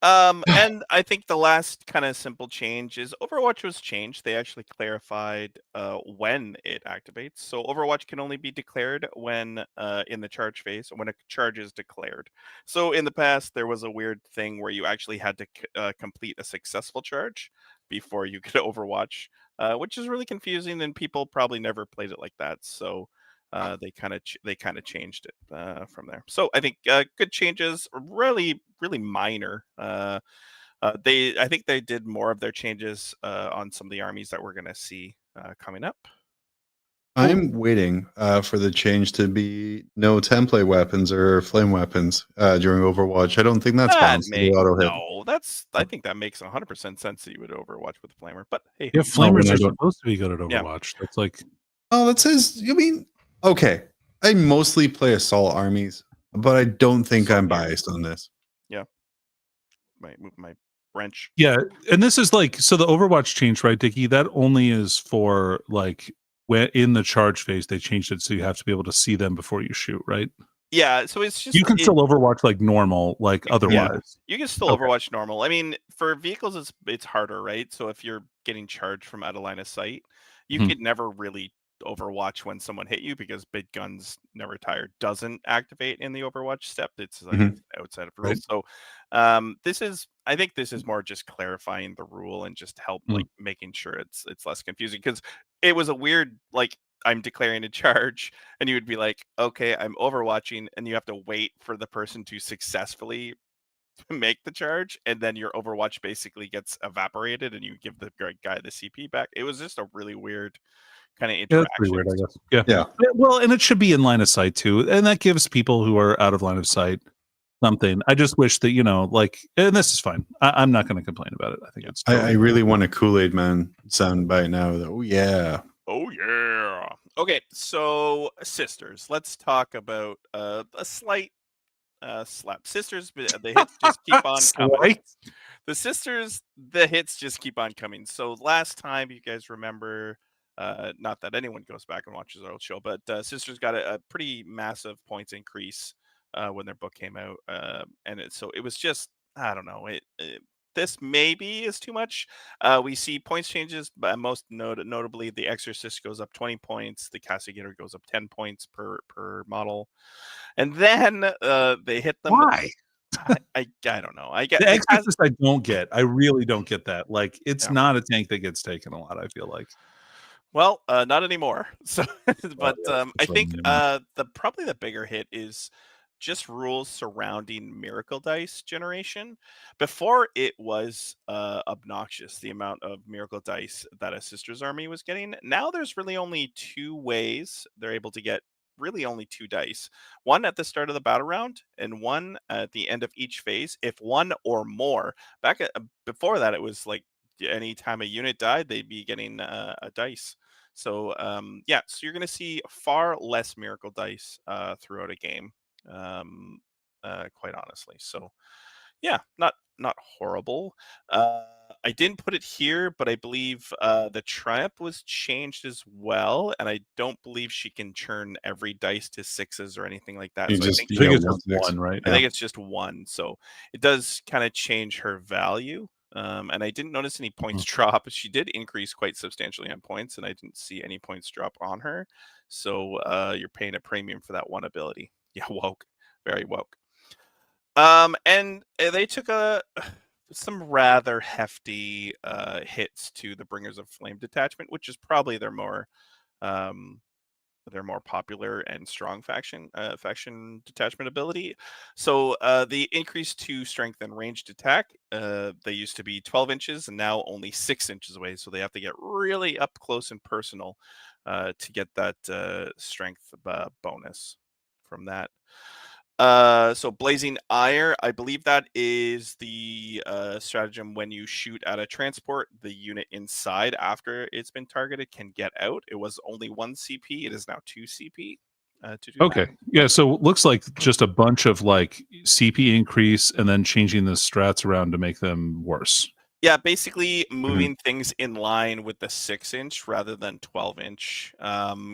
And I think the last kind of simple change is Overwatch was changed. They actually clarified when it activates. So Overwatch can only be declared when in the charge phase, when a charge is declared. So in the past, there was a weird thing where you actually had to complete a successful charge before you could Overwatch, which is really confusing, and people probably never played it like that. So they kind of changed it from there. So I think good changes, really minor. I think they did more of their changes on some of the armies that we're going to see coming up. I'm waiting for the change to be no template weapons or flame weapons during Overwatch. I don't think that's balanced in the auto hit. No, I think that makes 100% sense that you would Overwatch with Flamer. But hey, yeah, Flamers are supposed to be good at Overwatch. Yeah. That's like, oh, that says. I mean, okay. I mostly play assault armies, but I don't think I'm biased on this. Yeah, might move my wrench. Yeah, and this is like, so the Overwatch change, right, Dickie? That only is for like when in the charge phase they changed it so you have to be able to see them before you shoot, right? Yeah, so it's just you can still Overwatch like normal, like otherwise. You can still Overwatch normal. I mean, for vehicles, it's harder, right? So if you're getting charged from out of line of sight, you could never really Overwatch when someone hit you because Big Guns Never Tire doesn't activate in the Overwatch step. It's like outside of rules. So I think this is more just clarifying the rule and just help like making sure it's less confusing, because it was a weird, like, I'm declaring a charge and you would be like, okay, I'm Overwatching, and you have to wait for the person to successfully make the charge, and then your Overwatch basically gets evaporated and you give the guy the CP back. It was just a really weird kind of interaction. Yeah, that's pretty weird, I guess. Yeah. Well, and it should be in line of sight too, and that gives people who are out of line of sight something. I just wish that, like, and this is fine. I'm not going to complain about it. I think it's I really want a Kool-Aid Man sound bite now, though. Oh yeah. Okay, so Sisters. Let's talk about a slight slap. Sisters, the hits just keep on coming. The Sisters, the hits just keep on coming. So last time, you guys remember, not that anyone goes back and watches our old show, but Sisters got a pretty massive points increase when their book came out, and so it was just, I don't know, this maybe is too much. We see points changes, but most notably, the Exorcist goes up 20 points, the Castigator goes up 10 points per model, and then they hit them. Why? I don't know. I get the Exorcist. I don't get. I really don't get that. Like, it's not a tank that gets taken a lot, I feel like. Well, not anymore. So, but I think probably the bigger hit is just rules surrounding miracle dice generation. Before, it was obnoxious, the amount of miracle dice that a Sisters army was getting. Now there's really only two ways they're able to get, really only two dice. One at the start of the battle round and one at the end of each phase, if one or more. Before that, it was like any time a unit died, they'd be getting a dice. So so you're going to see far less miracle dice throughout a game, quite honestly. So yeah, not horrible. I didn't put it here, but I believe the Triumph was changed as well, and I don't believe she can churn every dice to sixes or anything like that. I think it's just one, right? I think it's just one, so it does kind of change her value. and I didn't notice any points drop. She did increase quite substantially on points, and I didn't see any points drop on her. So you're paying a premium for that one ability. Yeah, woke, very woke. And they took some rather hefty hits to the Bringers of Flame detachment, which is probably their more popular and strong faction detachment ability. So the increase to strength and ranged attack, they used to be 12 inches and now only 6 inches away. So they have to get really up close and personal to get that strength bonus from that. So Blazing Ire, I believe that is the stratagem when you shoot at a transport, the unit inside after it's been targeted can get out. It was only 1 CP. It is now 2 CP. To do Okay. that. Yeah. So it looks like just a bunch of like CP increase and then changing the strats around to make them worse. Yeah, basically moving things in line with the 6-inch rather than 12-inch.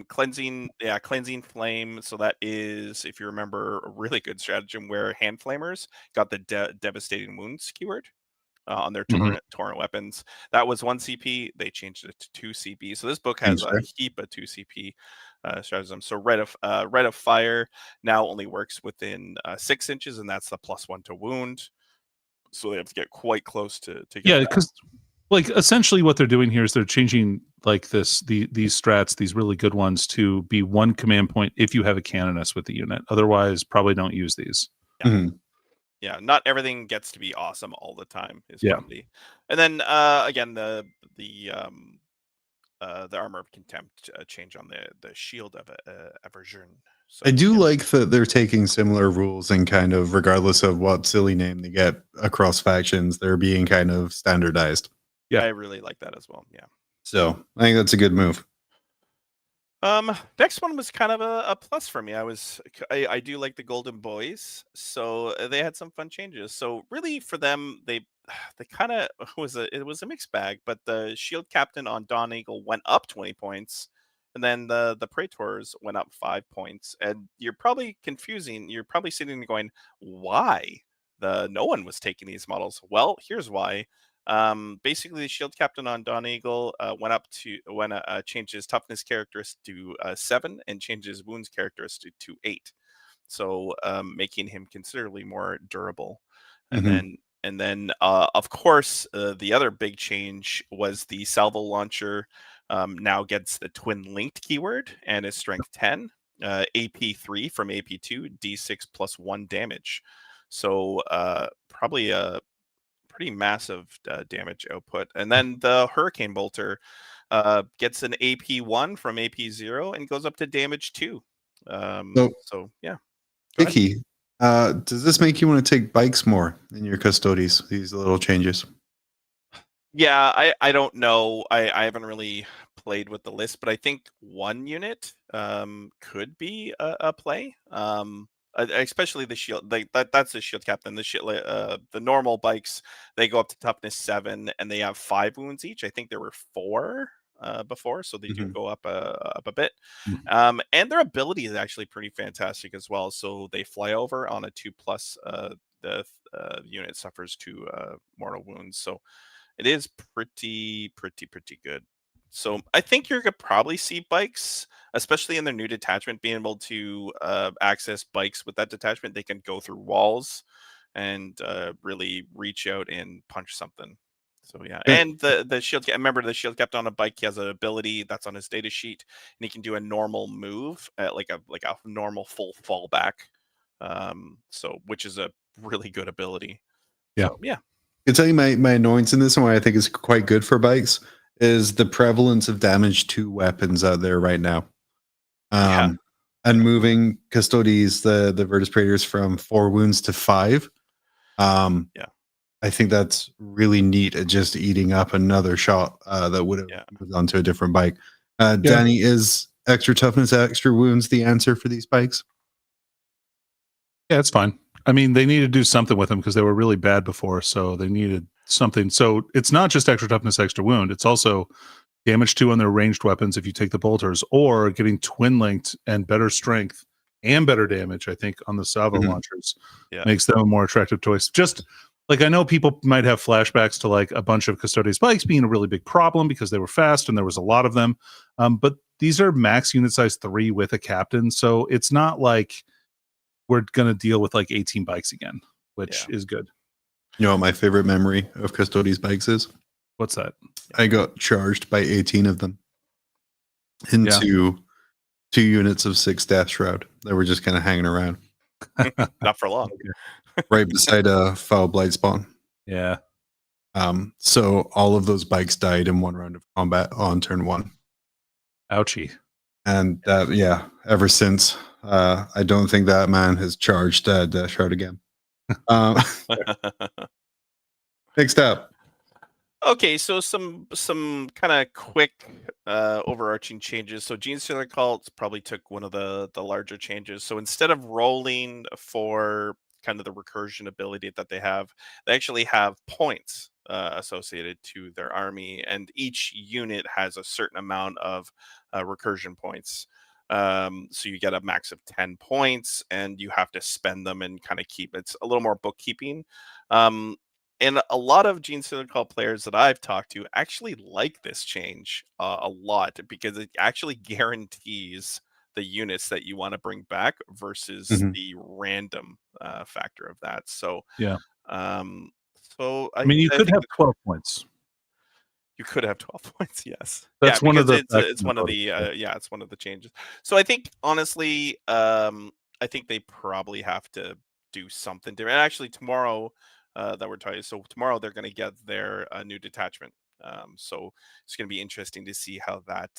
Cleansing flame. So that is, if you remember, a really good stratagem where hand flamers got the devastating wounds keyword on their torrent weapons. That was 1 CP. They changed it to 2 CP. So this book has a heap of 2 CP stratagems. So Red of Fire now only works within 6 inches, and that's the +1 to wound. So they have to get quite close to get that. Because like essentially what they're doing here is they're changing like these strats, these really good ones, to be 1 command point if you have a canoness with the unit. Otherwise, probably don't use these. Yeah, not everything gets to be awesome all the time. Probably. And then again, the Armor of Contempt change on the Shield of Aversion. So, I do like that they're taking similar rules and kind of, regardless of what silly name they get across factions, they're being kind of standardized. Yeah, I really like that as well. Yeah. So I think that's a good move. Next one was kind of a plus for me. I do like the Golden Boys, so they had some fun changes. So really for them, they kind of it was a mixed bag, but the Shield Captain on Dawn Eagle went up 20 points. And then the Praetors went up 5 points. And you're probably confusing. You're probably sitting there going, why? No one was taking these models. Well, here's why. Basically, the Shield Captain on Dawn Eagle changed his toughness characteristic to 7 and changed his wounds characteristic to 8. So making him considerably more durable. And then of course, the other big change was the Salvo Launcher. Now gets the twin linked keyword and is strength 10, AP3 from AP2, D6 +1 damage. So probably a pretty massive damage output. And then the Hurricane Bolter gets an AP1 from AP0 and goes up to damage 2. So yeah. Dickie, does this make you want to take bikes more in your Custodes, these little changes? Yeah, I don't know. I haven't really played with the list, but I think 1 unit could be a play. Especially the shield, that's the Shield Captain. The normal bikes, they go up to toughness 7 and they have 5 wounds each. I think there were 4 before, so they do go up a bit. And their ability is actually pretty fantastic as well. So they fly over on a 2+. The unit suffers 2 mortal wounds. So it is pretty good. So I think you're gonna probably see bikes, especially in their new detachment, being able to access bikes with that detachment. They can go through walls and really reach out and punch something. So yeah, and the shield. Remember, the Shield Captain on a bike, he has an ability that's on his data sheet, and he can do a normal move, like a normal full fallback. So which is a really good ability. Yeah, so, yeah. I can tell you my annoyance in this, and why I think is quite good for bikes, is the prevalence of damage to weapons out there right now. And moving Custodes, the Virtus Praetors, from 4 wounds to 5. I think that's really neat at just eating up another shot that would have moved on to a different bike. Danny, is extra toughness, extra wounds the answer for these bikes? Yeah, it's fine. I mean, they need to do something with them because they were really bad before, so they needed something. So it's not just extra toughness, extra wound. It's also damage 2 on their ranged weapons if you take the bolters, or getting twin linked and better strength and better damage, I think, on the salvo launchers makes them a more attractive choice. Just like I know people might have flashbacks to like a bunch of Custodes bikes being a really big problem because they were fast and there was a lot of them. But these are max unit size 3 with a captain, so it's not like we're going to deal with like 18 bikes again, which is good. You know what my favorite memory of Custodes bikes is? What's that? I got charged by 18 of them into 2 units of 6 Death Shroud that were just kind of hanging around. Not for long. Right beside a Foul Blight spawn. Yeah. So all of those bikes died in 1 round of combat on turn 1. Ouchie. And ever since, I don't think that man has charged Death Shroud again. Next up. Okay, so some kind of quick overarching changes. So Gene Stealer Cults probably took one of the larger changes. So instead of rolling for kind of the recursion ability that they actually have points associated to their army, and each unit has a certain amount of recursion points. So you get a max of 10 points, and you have to spend them and kind of keep. It's a little more bookkeeping. And a lot of Gene Stealer Cult players that I've talked to actually like this change a lot, because it actually guarantees the units that you want to bring back versus the random factor of that. So yeah. So I mean, you could have 12 points. You could have 12 points, yes. That's one of the. It's one of the. It's one of the changes. So I think honestly, I think they probably have to do something different. And actually, tomorrow. That we're talking. So tomorrow they're going to get their new detachment. So it's going to be interesting to see how that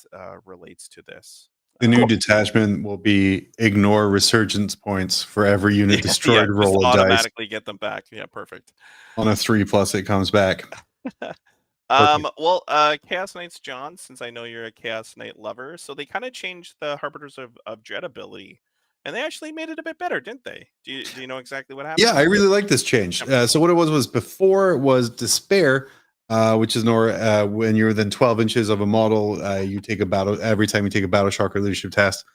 relates to this. The new detachment will be ignore resurgence points for every unit destroyed. Roll a dice. Automatically get them back. Yeah, perfect. On a 3+, it comes back. Well, Chaos Knights, John, since I know you're a Chaos Knight lover, so they kind of changed the Harbiters of Dread ability. And they actually made it a bit better, didn't they? Do you know exactly what happened? Yeah, I really like this change. So what it was before it was Despair, which is when you're within 12 inches of a model, you take a battle. Every time you take a battle shock or leadership test,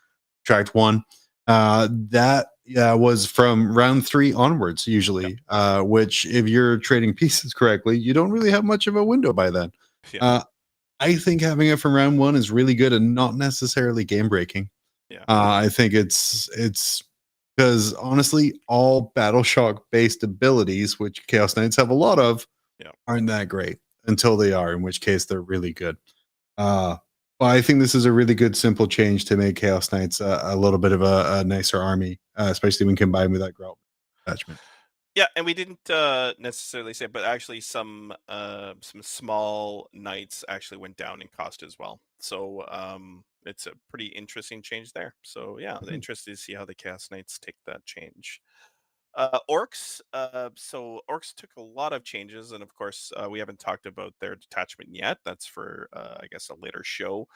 subtract 1. That was from round 3 onwards, usually, which if you're trading pieces correctly, you don't really have much of a window by then. Yeah. I think having it from round 1 is really good and not necessarily game breaking. Yeah. I think it's because honestly, all battle shock based abilities, which Chaos Knights have a lot of, aren't that great until they are, in which case they're really good. But I think this is a really good, simple change to make Chaos Knights a little bit of a nicer army, especially when combined with that Grout attachment. Yeah, and we didn't necessarily say, but actually some small knights actually went down in cost as well. So it's a pretty interesting change there. So yeah, interested to see how the Chaos Knights take that change. Orcs. So Orcs took a lot of changes, and of course, we haven't talked about their detachment yet. That's for I guess a later show.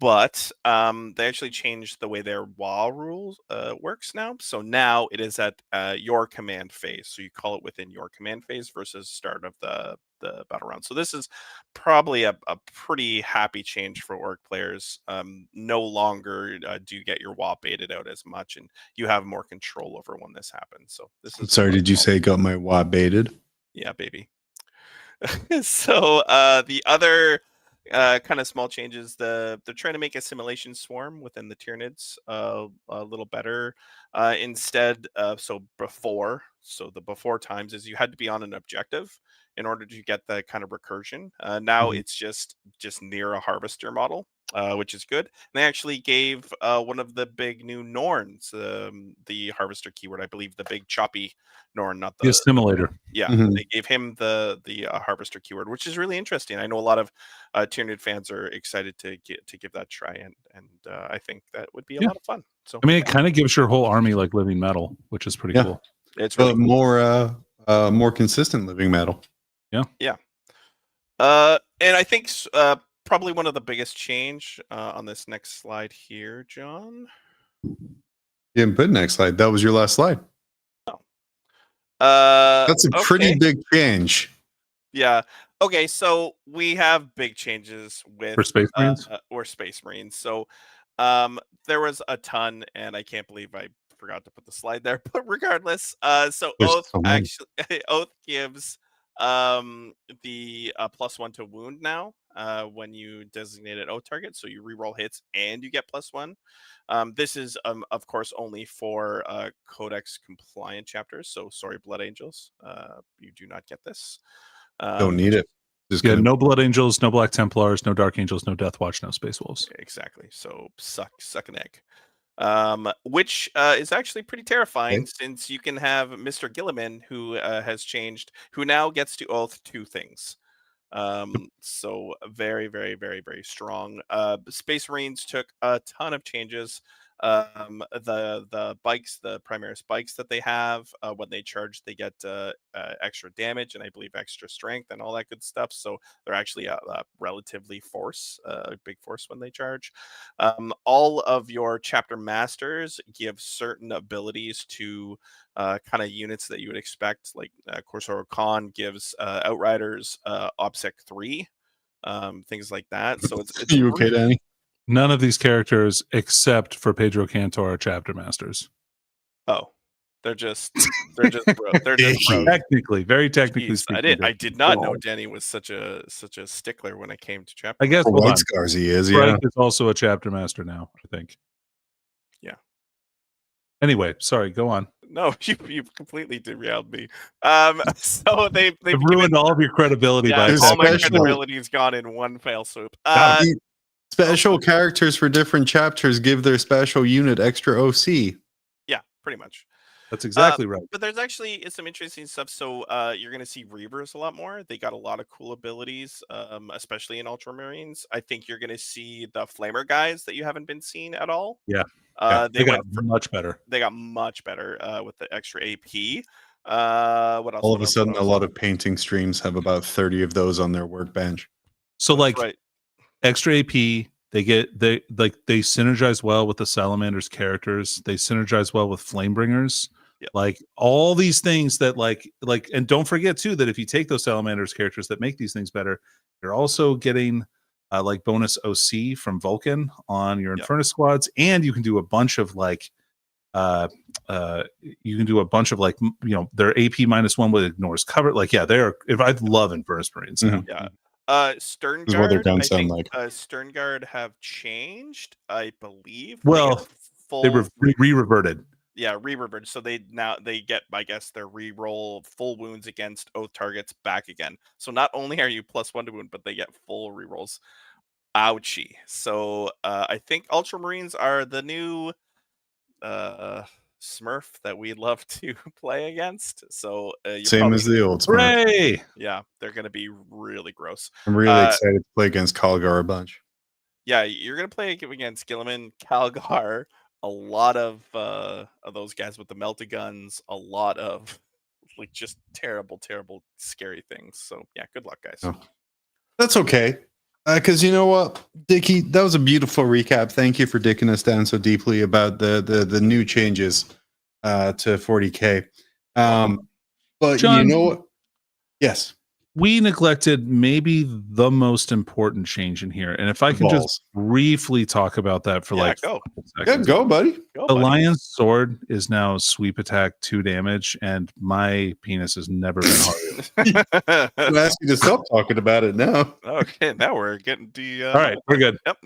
But they actually changed the way their WA rules works now. So now it is at your command phase. So you call it within your command phase versus start of the battle round. So this is probably a pretty happy change for Orc players. No longer do you get your WA baited out as much, and you have more control over when this happens. So this is. Sorry, did you say got my WA baited? Yeah, baby. So the other kind of small changes, they're trying to make assimilation swarm within the Tyranids a little better. Instead of the before times is you had to be on an objective in order to get the kind of recursion. Now it's just near a harvester model, which is good. And they actually gave one of the big new Norns the harvester keyword. I believe the big choppy Norn, not the assimilator. They gave him the harvester keyword, which is really interesting. I know a lot of Tyranid fans are excited to give that a try, and I think that would be a lot of fun. So I mean, it kind of gives your whole army like living metal, which is pretty cool. It's really cool. More consistent living metal. Yeah. And I think probably one of the biggest change on this next slide here, John. You didn't put next slide. That was your last slide. That's a pretty big change. Yeah. Okay, so we have big changes with Space Marines. Space Marines. So there was a ton, and I can't believe I forgot to put the slide there, but regardless, so There's Oath so many. actually Oath gives the +1 to wound now when you designate an Oath target, so you reroll hits and you get +1. This is of course only for Codex compliant chapters, so sorry, Blood Angels, you do not get this. Don't need it. Just Yeah, gonna- no Blood Angels, no Black Templars, no Dark Angels, no Death Watch, no Space Wolves. Exactly. So suck an egg. Which is actually pretty terrifying, since you can have Mr. Gilliman, who has changed, who now gets to Oath 2 things. So very, very, very, very strong. Space Marines took a ton of changes. The bikes, the Primaris bikes that they have, when they charge, they get extra damage and I believe extra strength and all that good stuff. So they're actually a relatively big force when they charge. All of your chapter masters give certain abilities to kind of units that you would expect, like Corsair Khan gives Outriders OPSEC 3, things like that. So it's you okay, Danny? None of these characters, except for Pedro Cantor, are chapter masters. Oh, they're just bros. They're just bros. Technically, very technically Jeez, speaking. I did not know Denny was such a stickler when it came to chapter. I guess For hold White on. Scars, he is. Frank Yeah. is also a chapter master now, I think. Yeah. Anyway, sorry, go on. No, you've completely derailed me. So they've ruined all of your credibility by all my special- credibility's gone in one fell swoop. Special characters for different chapters give their special unit extra OC. Yeah, pretty much. That's exactly right. But there's actually some interesting stuff. So you're going to see Reavers a lot more. They got a lot of cool abilities, especially in Ultramarines. I think you're going to see the Flamer guys that you haven't been seeing at all. Yeah. They got much better. They got much better with the extra AP. What else? All of a sudden, a lot of painting streams have about 30 of those on their workbench. So like right. extra AP, they synergize well with the Salamanders characters. They synergize well with Flamebringers. Yep. Like all these things that like, and don't forget too that if you take those Salamanders characters that make these things better, you're also getting like bonus OC from Vulcan on your Infernus squads, and you can do a bunch of like their AP -1 with ignores cover. Like I love Infernus Marines. Mhm. Yeah. Stern Is what their Guard, guns I sound think, like. Stern Guard have changed, I believe. Well, they were re-reverted. Yeah, re-reverted. So they get, I guess, their re-roll full wounds against Oath targets back again. So not only are you +1 to wound, but they get full re-rolls. Ouchie. So I think Ultramarines are the new Smurf that we love to play against. So Same as the old Smurf. Hooray! Yeah, they're going to be really gross. I'm really excited to play against Kalgar a bunch. Yeah, you're going to play against Gilliman, Calgar, a lot of those guys with the melted guns, a lot of like just terrible, terrible, scary things. So yeah, good luck, guys. Oh. That's okay. Because you know what, Dickie, that was a beautiful recap. Thank you for dicking us down so deeply about the new changes to 40K. But John, you know what? Yes. We neglected maybe the most important change in here. And if I can just briefly talk about that for go. Seconds. Yeah, go, buddy. The Lion's Sword is now sweep attack 2 damage, and my penis has never been harder. I'm asking you to stop talking about it now. Okay, now we're getting to... All right, we're good. Yep.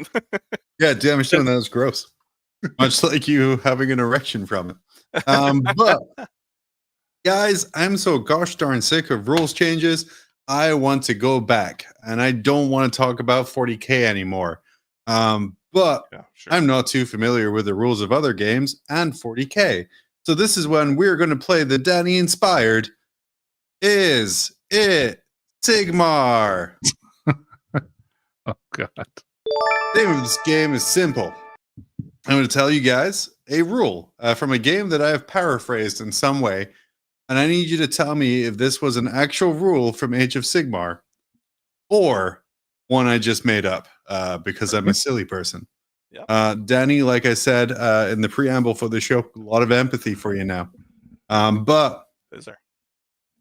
Yeah, damage done. That was gross. Much like you having an erection from it. But, guys, I'm so gosh darn sick of rules changes. I want to go back, and I don't want to talk about 40K anymore. But I'm not too familiar with the rules of other games and 40K. So this is when we're going to play the Danny-inspired Is It Sigmar? Oh, God. The name of this game is simple. I'm going to tell you guys a rule from a game that I have paraphrased in some way. And I need you to tell me if this was an actual rule from Age of Sigmar or one I just made up because I'm a silly person. Yep. Danny, like I said in the preamble for the show, a lot of empathy for you now. But is there?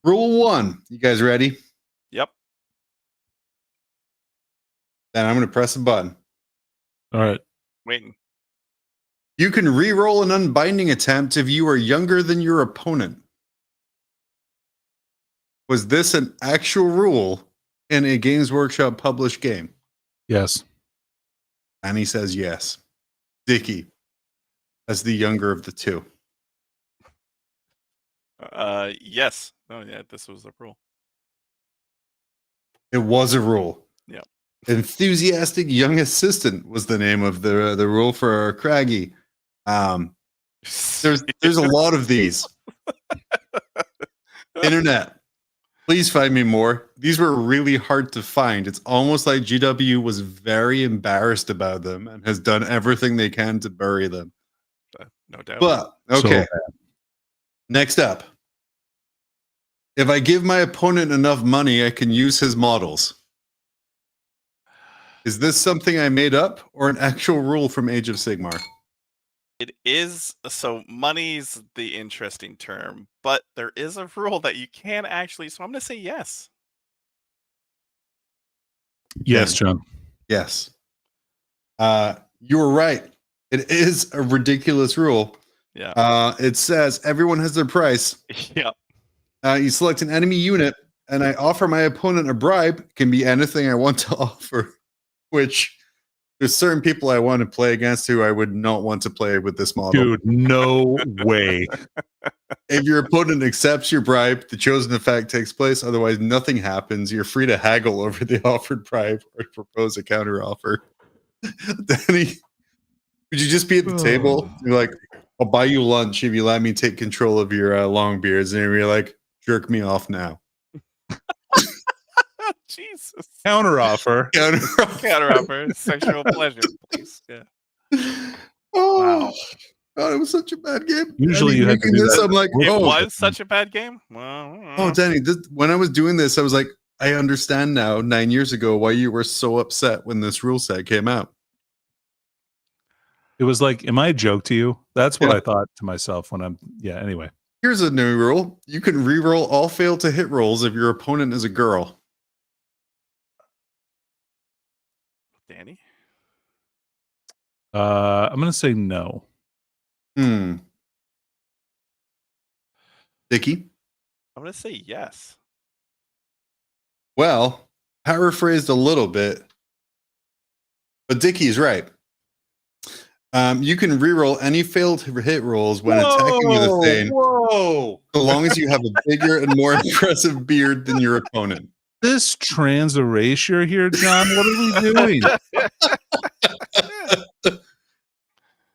Rule 1, you guys ready? Yep. Then I'm going to press a button. All right. Waiting. You can re-roll an unbinding attempt if you are younger than your opponent. Was this an actual rule in a Games Workshop published game? Yes. Annie says yes. Dickie, as the younger of the two. Yes. Oh yeah, this was the rule. It was a rule. Yeah. Enthusiastic young assistant was the name of the rule for Craggy. There's a lot of these. Internet, please find me more. These were really hard to find. It's almost like GW was very embarrassed about them and has done everything they can to bury them. No doubt. But okay. Next up. If I give my opponent enough money, I can use his models. Is this something I made up or an actual rule from Age of Sigmar? It is. So money's the interesting term, but there is a rule that you can actually. So I'm going to say yes. Yes, John. Yes. You were right. It is a ridiculous rule. Yeah. It says everyone has their price. Yeah. You select an enemy unit, and I offer my opponent a bribe. It can be anything I want to offer, which there's certain people I want to play against who I would not want to play with this model. Dude, no way. If your opponent accepts your bribe, the chosen effect takes place. Otherwise, nothing happens. You're free to haggle over the offered bribe or propose a counter offer. Danny, would you just be at the table? You're like, I'll buy you lunch if you let me take control of your long beards. And you're like, jerk me off now. Jesus. Counter offer. Counter offer. Sexual pleasure, please. Yeah. Oh, Wow. God, it was such a bad game. Usually you had to do this. that. I'm like, It oh, was such a bad game. Well, oh, Danny, when I was doing this, I was like, I understand now, 9 years ago, why you were so upset when this rule set came out. It was like, am I a joke to you? That's what Yeah. I thought to myself when I'm, anyway. Here's a new rule. You can reroll all fail to hit rolls if your opponent is a girl. Danny? I'm going to say no. Dickie? I'm going to say yes. Well, paraphrased a little bit, but Dickie's right. You can reroll any failed hit rolls when attacking with a Thane. Whoa! So long as you have a bigger and more impressive beard than your opponent. This trans erasure here, John, what are we doing?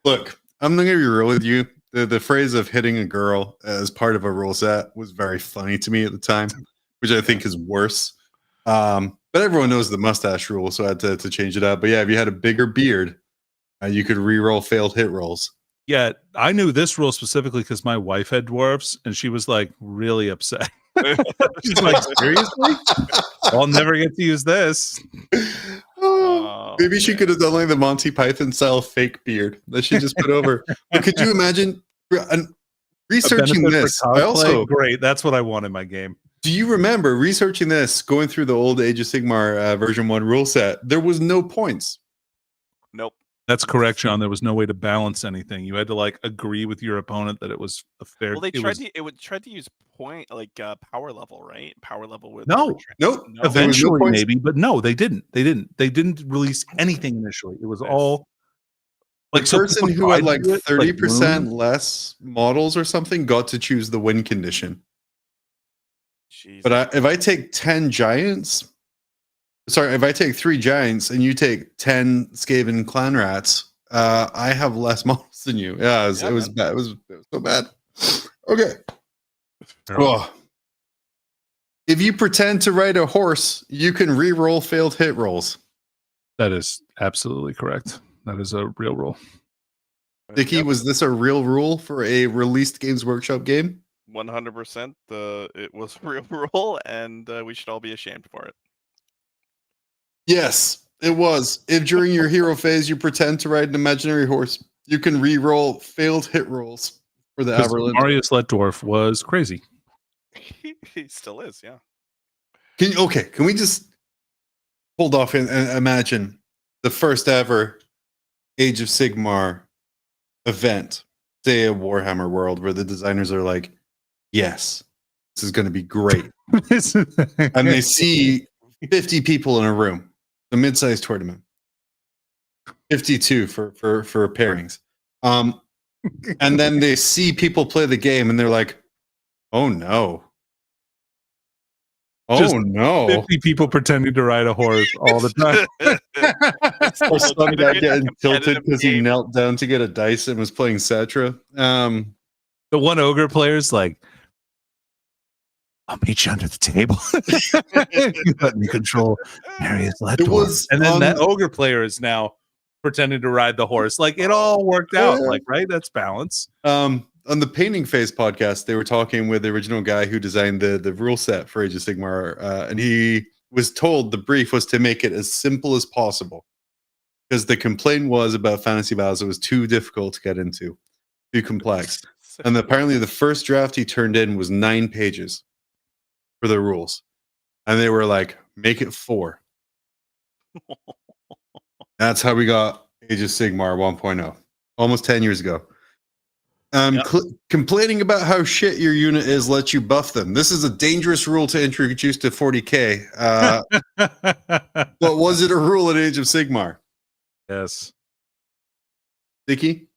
Look, I'm going to be real with you. The phrase of hitting a girl as part of a rule set was very funny to me at the time, which I think is worse. But everyone knows the mustache rule, so I had to change it up. But yeah, if you had a bigger beard, you could reroll failed hit rolls. Yeah, I knew this rule specifically because my wife had dwarfs, and she was like really upset. She's like, seriously? I'll never get to use this. Maybe she could have done like the Monty Python style fake beard that she just put over. But could you imagine researching this? I also great. That's what I want in my game. Do you remember researching this, going through the old Age of Sigmar version 1 rule set? There was no points. Nope. That's correct, John. There was no way to balance anything. You had to like agree with your opponent that it was a fair. Well, they tried to use point power level, right? Power level with nope. Eventually, maybe, but no, they didn't. They didn't release anything initially. It was all like the person who had like 30% less models or something got to choose the win condition. Jeez. But if I take 10 giants. Sorry, if I take 3 giants and you take 10 Skaven clan rats, I have less models than you. Yeah, it was bad. It was so bad. Okay. Oh. If you pretend to ride a horse, you can re-roll failed hit rolls. That is absolutely correct. That is a real rule. Dickie, was this a real rule for a released Games Workshop game? 100%. It was a real rule, and we should all be ashamed for it. Yes, it was. If during your hero phase you pretend to ride an imaginary horse, you can re-roll failed hit rolls for the Aberlin. Marius Letdorf was crazy. He still is, yeah. Can we just hold off and imagine the first ever Age of Sigmar event, say a Warhammer world, where the designers are like, yes, this is going to be great. And they see 50 people in a room, a mid-sized tournament, 52 for pairings. And then they see people play the game and they're like, oh no. Oh Just no. 50 people pretending to ride a horse all the time. Or some guy getting tilted because he knelt down to get a dice and was playing Cetra. The one ogre player's like, I'll meet you under the table. You let me control Marius Ledor. And then that ogre player is now pretending to ride the horse. Like, it all worked out. Like, right? That's balance. On the Painting Phase podcast, they were talking with the original guy who designed the rule set for Age of Sigmar, and he was told the brief was to make it as simple as possible, because the complaint was about Fantasy Battles, it was too difficult to get into, too complex. And apparently the first draft he turned in was 9 pages for the rules, and they were like, make it 4. That's how we got Age of Sigmar 1.0 almost 10 years ago. Complaining about how shit your unit is lets you buff them. This is a dangerous rule to introduce to 40k. But was it a rule at Age of Sigmar? Yes. Dickie?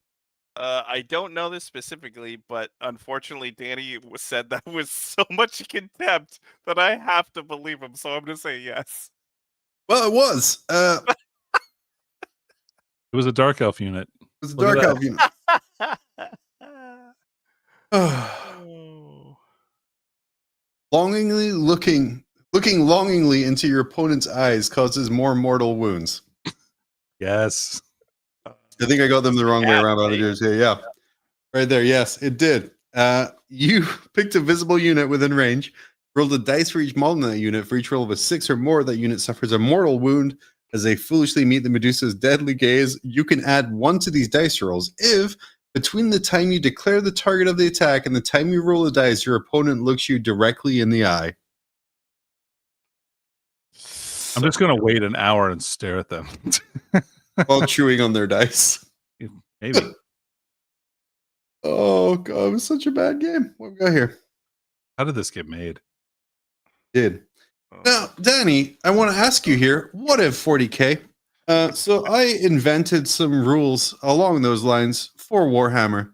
I don't know this specifically, but unfortunately, Danny said that with so much contempt that I have to believe him. So I'm going to say yes. Well, it was. It was a Dark Elf unit. It was a Dark Elf unit. Looking longingly into your opponent's eyes causes more mortal wounds. Yes. I think I got them the wrong way around. Yeah. Right there. Yes, it did. You picked a visible unit within range, rolled a dice for each model in that unit. For each roll of a 6 or more, that unit suffers a mortal wound as they foolishly meet the Medusa's deadly gaze. You can add 1 to these dice rolls if, between the time you declare the target of the attack and the time you roll the dice, your opponent looks you directly in the eye. I'm just going to wait an hour and stare at them. While chewing on their dice. Maybe. Oh, God, it was such a bad game. What we got here? How did this get made? Did. Now, Danny, I want to ask you here, what if 40k? So I invented some rules along those lines for Warhammer.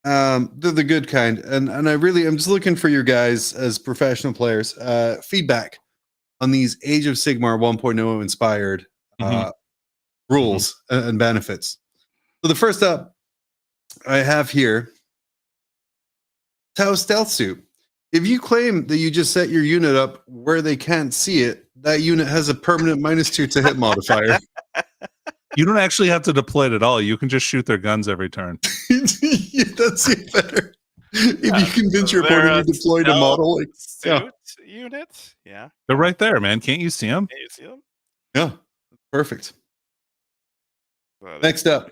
They're the good kind, and I'm just looking for your guys as professional players feedback on these Age of Sigmar 1.0 inspired rules and benefits. So the first up I have here, Tau Stealth Suit. If you claim that you just set your unit up where they can't see it, that unit has a permanent -2 to hit modifier. You don't actually have to deploy it at all. You can just shoot their guns every turn. That's it better. If you convince your opponent you deployed a model, unit, yeah, they're right there, man. Can't you see them? Can you see them? Yeah, perfect. Next up,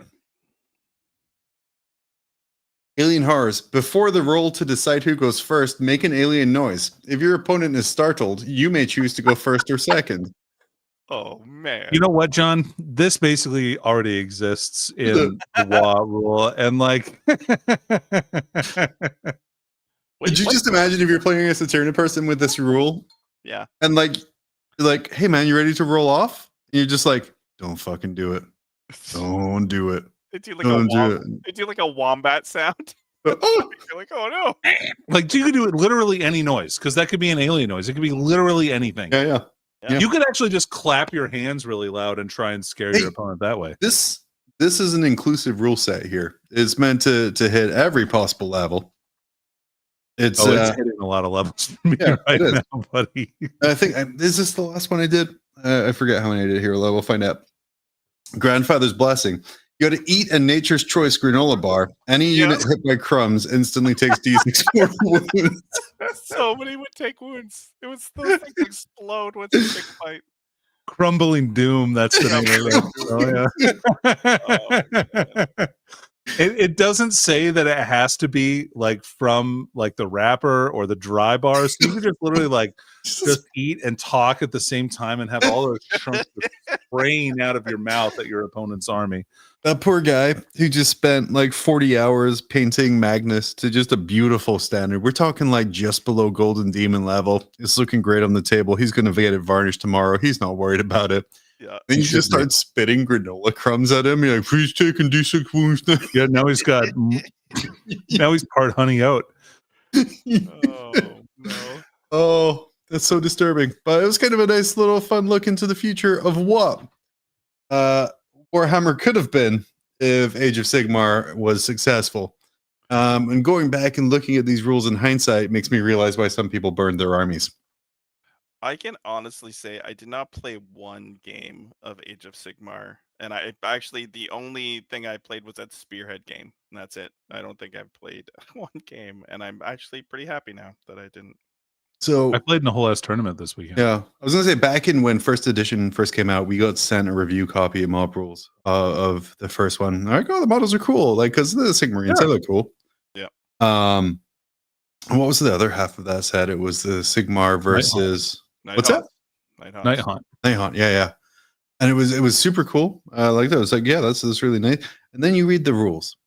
Alien Horrors. Before the roll to decide who goes first, make an alien noise. If your opponent is startled, you may choose to go first or second. Oh, man. You know what, John? This basically already exists in the WA rule. And like, Could you just imagine if you're playing against a Tyranid person with this rule? Yeah. And like, you're like, hey, man, you ready to roll off? And you're just like, don't fucking do it. Don't do it. They do like a wombat sound. You're like, oh no. Like, you could do it literally any noise, because that could be an alien noise. It could be literally anything. Yeah. You could actually just clap your hands really loud and try and scare your opponent that way. This is an inclusive rule set here. It's meant to hit every possible level. It's hitting a lot of levels for me right now, buddy. I think is this the last one I did? I forget how many I did here. We'll find out. Grandfather's Blessing. You got to eat a Nature's Choice granola bar. Any unit hit by crumbs instantly takes D6 wounds. Somebody would take wounds. It was those things explode with a big fight. Crumbling Doom. That's the name of it. It doesn't say that it has to be like from like the wrapper or the dry bars. You can just literally like just eat and talk at the same time and have all those chunks spraying out of your mouth at your opponent's army. That poor guy who just spent like 40 hours painting Magnus to just a beautiful standard. We're talking like just below Golden Demon level. It's looking great on the table. He's going to get it varnished tomorrow. He's not worried about it. Yeah. Then you just start spitting granola crumbs at him. You're like, please take and D6 wounds. Yeah, now he's got now he's part honey out. Oh no. Oh, that's so disturbing. But it was kind of a nice little fun look into the future of what Warhammer could have been if Age of Sigmar was successful. And going back and looking at these rules in hindsight makes me realize why some people burned their armies. I can honestly say I did not play one game of Age of Sigmar, and I actually the only thing I played was that Spearhead game, and that's it. I don't think I've played one game, and I'm actually pretty happy now that I didn't. So I played in a whole ass tournament this weekend. yeah, I was gonna say back in when first edition first came out, we got sent a review copy of Mob Rules of the first one. I'm like, oh, the models are cool, like because the Sigmarians they look cool. Yeah. What was the other half of that set? It was the Sigmar versus what's that? Night Haunt. Yeah. And it was super cool. Like that. It was like, yeah, that's really nice. And then you read the rules.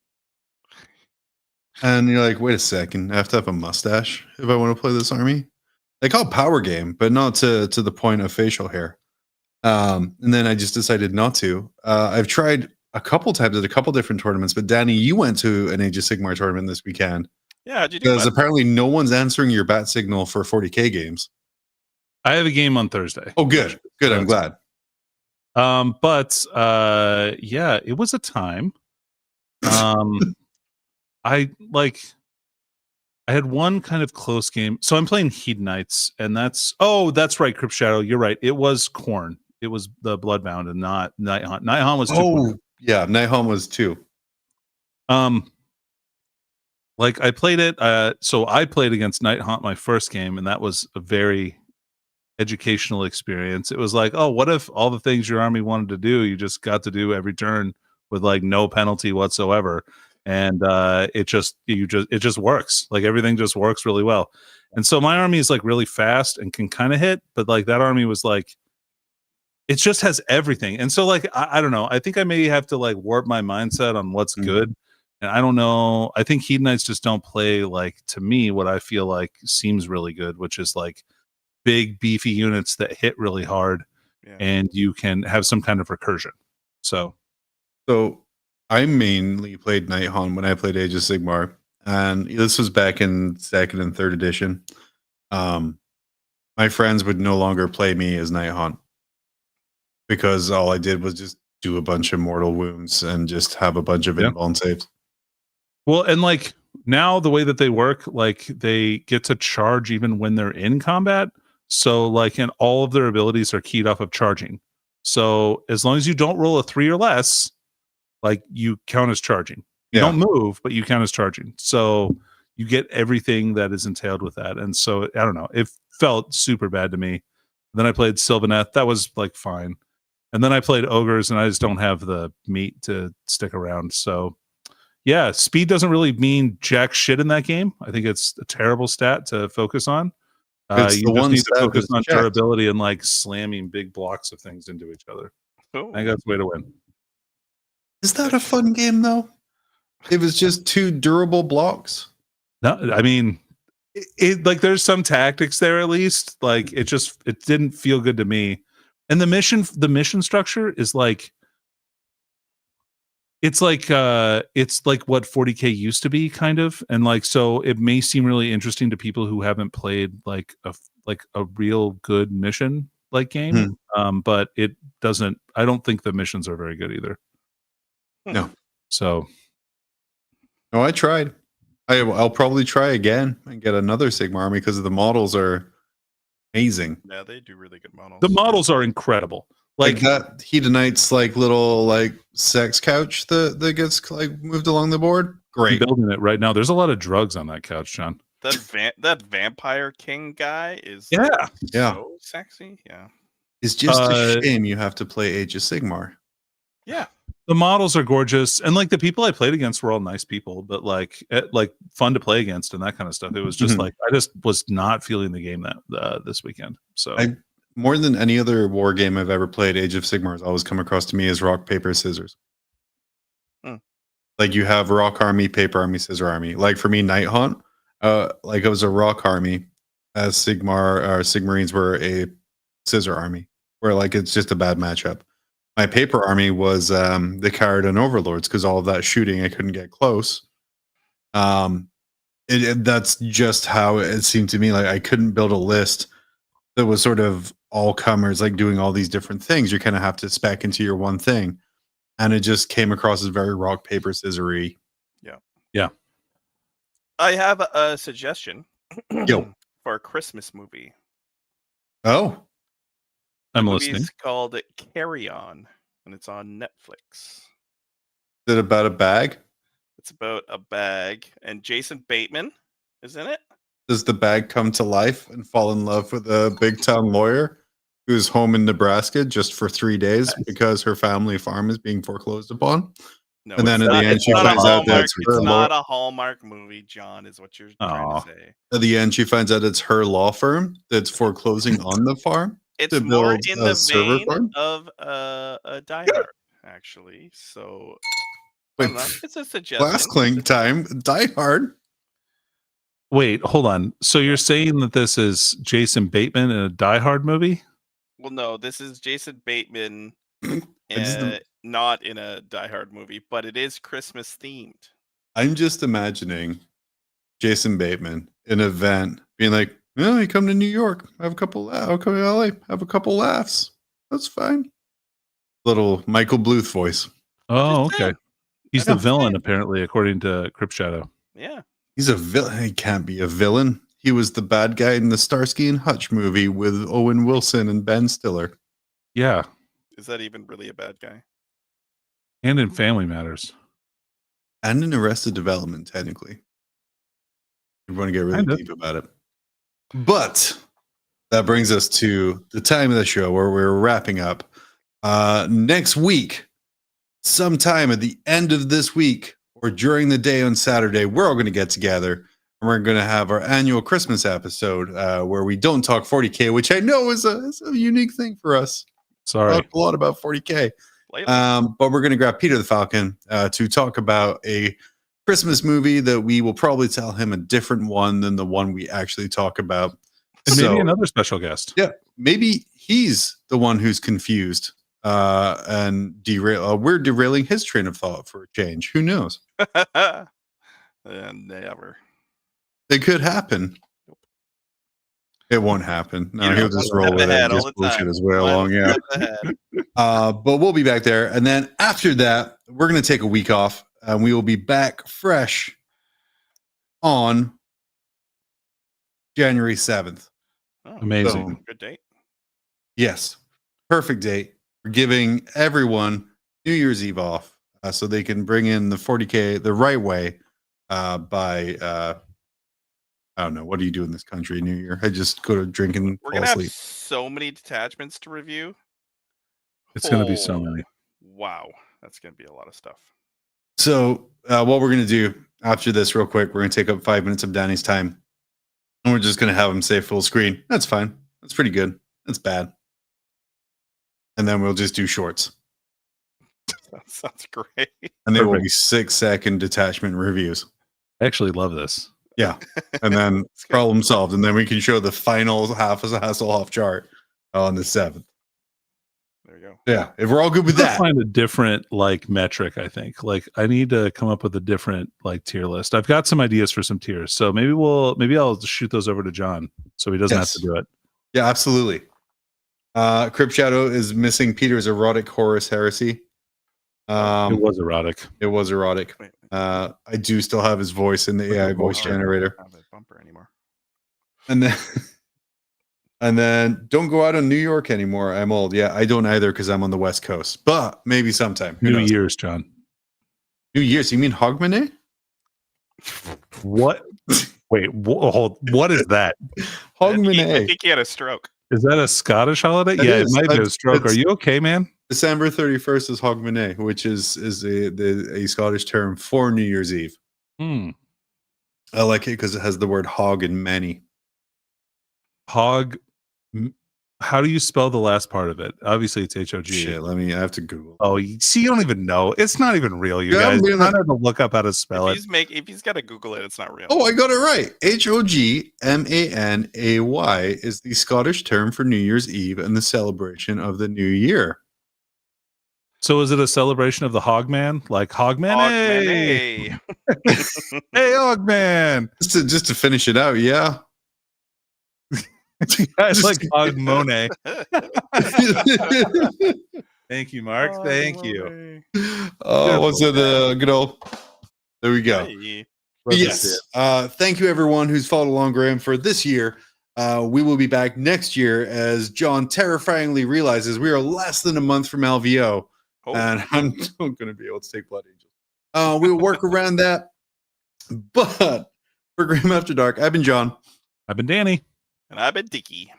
And you're like, wait a second, I have to have a mustache if I want to play this army. They call it power game, but not to the point of facial hair. And then I just decided not to. I've tried a couple times at a couple different tournaments, but Danny, you went to an Age of Sigmar tournament this weekend. Yeah, how'd you do? Because apparently no one's answering your bat signal for 40K games. I have a game on Thursday. Oh, good. I'm glad. But yeah, it was a time. I had one kind of close game. So I'm playing Hedonites, and that's right, Crypt Shadow. You're right. It was Khorne. It was the Bloodbound and not Night Haunt. Night Haunt was 2. Yeah, Night Haunt was 2. Like I played it. So I played against Night Haunt my first game, and that was a very educational experience. It was like, oh, what if all the things your army wanted to do, you just got to do every turn with like no penalty whatsoever, and it just works. Like everything just works really well. And so my army is like really fast and can kind of hit, but like that army was like, it just has everything. And so like I don't know. I think I may have to like warp my mindset on what's good. And I don't know. I think Hedonites just don't play like, to me, what I feel like seems really good, which is like big beefy units that hit really hard, and you can have some kind of recursion. So I mainly played Night Haunt when I played Age of Sigmar, and this was back in 2nd and 3rd edition. My friends would no longer play me as Night Haunt because all I did was just do a bunch of mortal wounds and just have a bunch of invuln saves. Well, and like now the way that they work, like they get to charge even when they're in combat. So like, and all of their abilities are keyed off of charging. So as long as you don't roll a 3 or less, like you count as charging. You don't move, but you count as charging. So you get everything that is entailed with that. And so I don't know, it felt super bad to me. Then I played Sylvaneth. That was like fine. And then I played Ogres, and I just don't have the meat to stick around. So yeah, speed doesn't really mean jack shit in that game. I think it's a terrible stat to focus on. You just need to focus on durability and like slamming big blocks of things into each other. I think that's the way to win. Is that a fun game though? It was just 2 durable blocks. No, I mean, it like there's some tactics there at least. Like it didn't feel good to me. And the mission structure is like, it's like what 40K used to be, kind of. And like, so it may seem really interesting to people who haven't played like a real good mission like game. But it doesn't, I don't think the missions are very good either. No. So no, I tried. I'll probably try again and get another Sigmar army because the models are amazing. Yeah, they do really good models. The models are incredible. Like that Hedonite's like little like sex couch that gets like moved along the board. Great. I'm building it right now. There's a lot of drugs on that couch, John. That Vampire King guy is so sexy. Yeah. It's just a shame you have to play Age of Sigmar. Yeah. The models are gorgeous, and like the people I played against were all nice people, but like fun to play against and that kind of stuff. It was just like I just was not feeling the game that this weekend. So more than any other war game I've ever played, Age of Sigmar has always come across to me as rock, paper, scissors. Like you have rock army, paper army, scissor army. Like for me, Night Hunt, like it was a rock army, as Sigmarines were a scissor army, where like it's just a bad matchup. My paper army was the Caradon Overlords because all of that shooting, I couldn't get close. That's just how it seemed to me. Like I couldn't build a list that was sort of all comers, like doing all these different things. You kind of have to spec into your one thing. And it just came across as very rock, paper, scissory. Yeah. I have a suggestion for a Christmas movie. Oh. I'm The listening. movie's called Carry On, and it's on Netflix. Is it about a bag? It's about a bag, and Jason Bateman is in it. Does the bag come to life and fall in love with a big town lawyer who's home in Nebraska just for 3 days because her family farm is being foreclosed upon? No, And then it's at the not- end, it's she not a finds out that Hallmark- it's her it's law. not a Hallmark movie, John, is what you're trying to say. At the end, she finds out it's her law firm that's foreclosing on the farm. It's to more build in a the server vein farm? of a Die Hard, actually. So I don't know. It's a suggestion. Glass clink time. Die Hard. Wait, hold on. So you're saying that this is Jason Bateman in a Die Hard movie? Well, no, this is Jason Bateman, just- not in a Die Hard movie, but it is Christmas themed. I'm just imagining Jason Bateman in an event being like, "Well, you come to New York, have a couple. I'll come to LA, have a couple laughs. That's fine." Little Michael Bluth voice. Oh, Just saying. okay. He's I the know. villain, apparently, according to Crypt Shadow. Yeah. He's a villain. He can't be a villain. He was the bad guy in the Starsky and Hutch movie with Owen Wilson and Ben Stiller. Yeah, Is that even really a bad guy? and in Family Matters. And in Arrested Development, technically. You want to get really Kinda. deep about it. But that brings us to the time of the show where we're wrapping up. Next week, sometime at the end of this week or during the day on Saturday, we're all going to get together and we're going to have our annual Christmas episode where we don't talk 40K, which I know is a unique thing for us. Sorry. Talk a lot about 40K. Lately. But we're going to grab Peter the Falcon to talk about a Christmas movie that we will probably tell him a different one than the one we actually talk about. And So, maybe another special guest. yeah, maybe he's the one who's confused and derail. We're derailing his train of thought for a change. Who knows? Never. It could happen. It won't happen. No, You know, he'll just step roll with it ahead and all just the bullshit time. his way One along. Yeah. step ahead. But we'll be back there. And then after that, we're going to take a week off and we will be back fresh on January 7th. Oh, Amazing. good date. Yes. Perfect date. We're giving everyone New Year's Eve off so they can bring in the 40K the right way by, I don't know. What do you do in this country New Year? I just go to drink and We're fall gonna have asleep. so many detachments to review. It's going to be so Oh, many. Wow, that's gonna be a lot of stuff. So what we're going to do after this real quick, we're going to take up 5 minutes of Danny's time. And we're just going to have him say full screen. That's fine. That's pretty good. That's bad. And then we'll just do shorts. That sounds great. And they will Perfect. be 6-second detachment reviews. I actually love this. Yeah. And then That's good. problem solved. And then we can show the final half as a Hasselhoff chart on the 7th. There you go. Yeah. If we're all good with I'll that. find a different like metric. I think like I need to come up with a different like tier list. I've got some ideas for some tiers, so maybe I'll just shoot those over to John so he doesn't Yes. have to do it. Yeah, absolutely. Crypt Shadow is missing Peter's erotic Horus heresy. It was erotic. It was erotic. Wait, I do still have his voice in the AI voice I don't generator. have that bumper anymore. And then and then don't go out on New York anymore. I'm old. Yeah, I don't either because I'm on the West Coast. But maybe sometime. Who New knows? Year's, John. New Year's. You mean Hogmanay? What? Wait, hold. What is that? I Hogmanay. think he had a stroke. Is that a Scottish holiday? That yeah, is. it might be a stroke. Are It's- you okay, man? December 31st is Hogmanay, which is a Scottish term for New Year's Eve. I like it because it has the word hog and many. Hog. How do you spell the last part of it? Obviously, it's H-O-G. Shit, I have to Google. Oh, you don't even know. It's not even real, you guys. You don't have to look up how to spell it. If he's got to Google it, it's not real. Oh, I got it right. Hogmanay is the Scottish term for New Year's Eve and the celebration of the new year. So is it a celebration of the Hogman? Like Hogman? Hey, hey, Hogman. Just to finish it out, yeah. Guys like Hogmone. Thank you, Mark. Thank you. Oh, was it a good old? There we go. Hey. Yes. Thank you, everyone who's followed along, Graham, for this year. We will be back next year as John terrifyingly realizes we are less than a month from LVO, and I'm not going to be able to take Blood Angels. We will work around that. But for Graham After Dark, I've been John. I've been Danny. And I've been Dickie.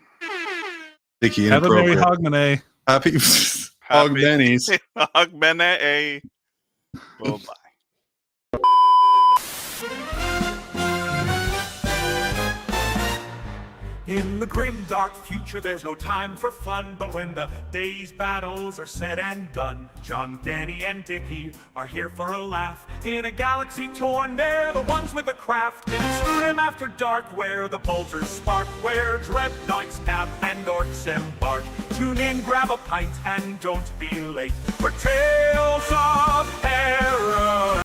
Dickie, have a merry Hogmanay. Happy Hogmannies. Hogmanay. Bye-bye. In the grim dark future there's no time for fun, but when the day's battles are said and done, John, Danny, and Dickie are here for a laugh. In a galaxy torn, they're the ones with the craft. It's Grim After Dark, where the bolters spark, where dread knights nap and orcs embark. Tune in, grab a pint, and don't be late for tales of terror.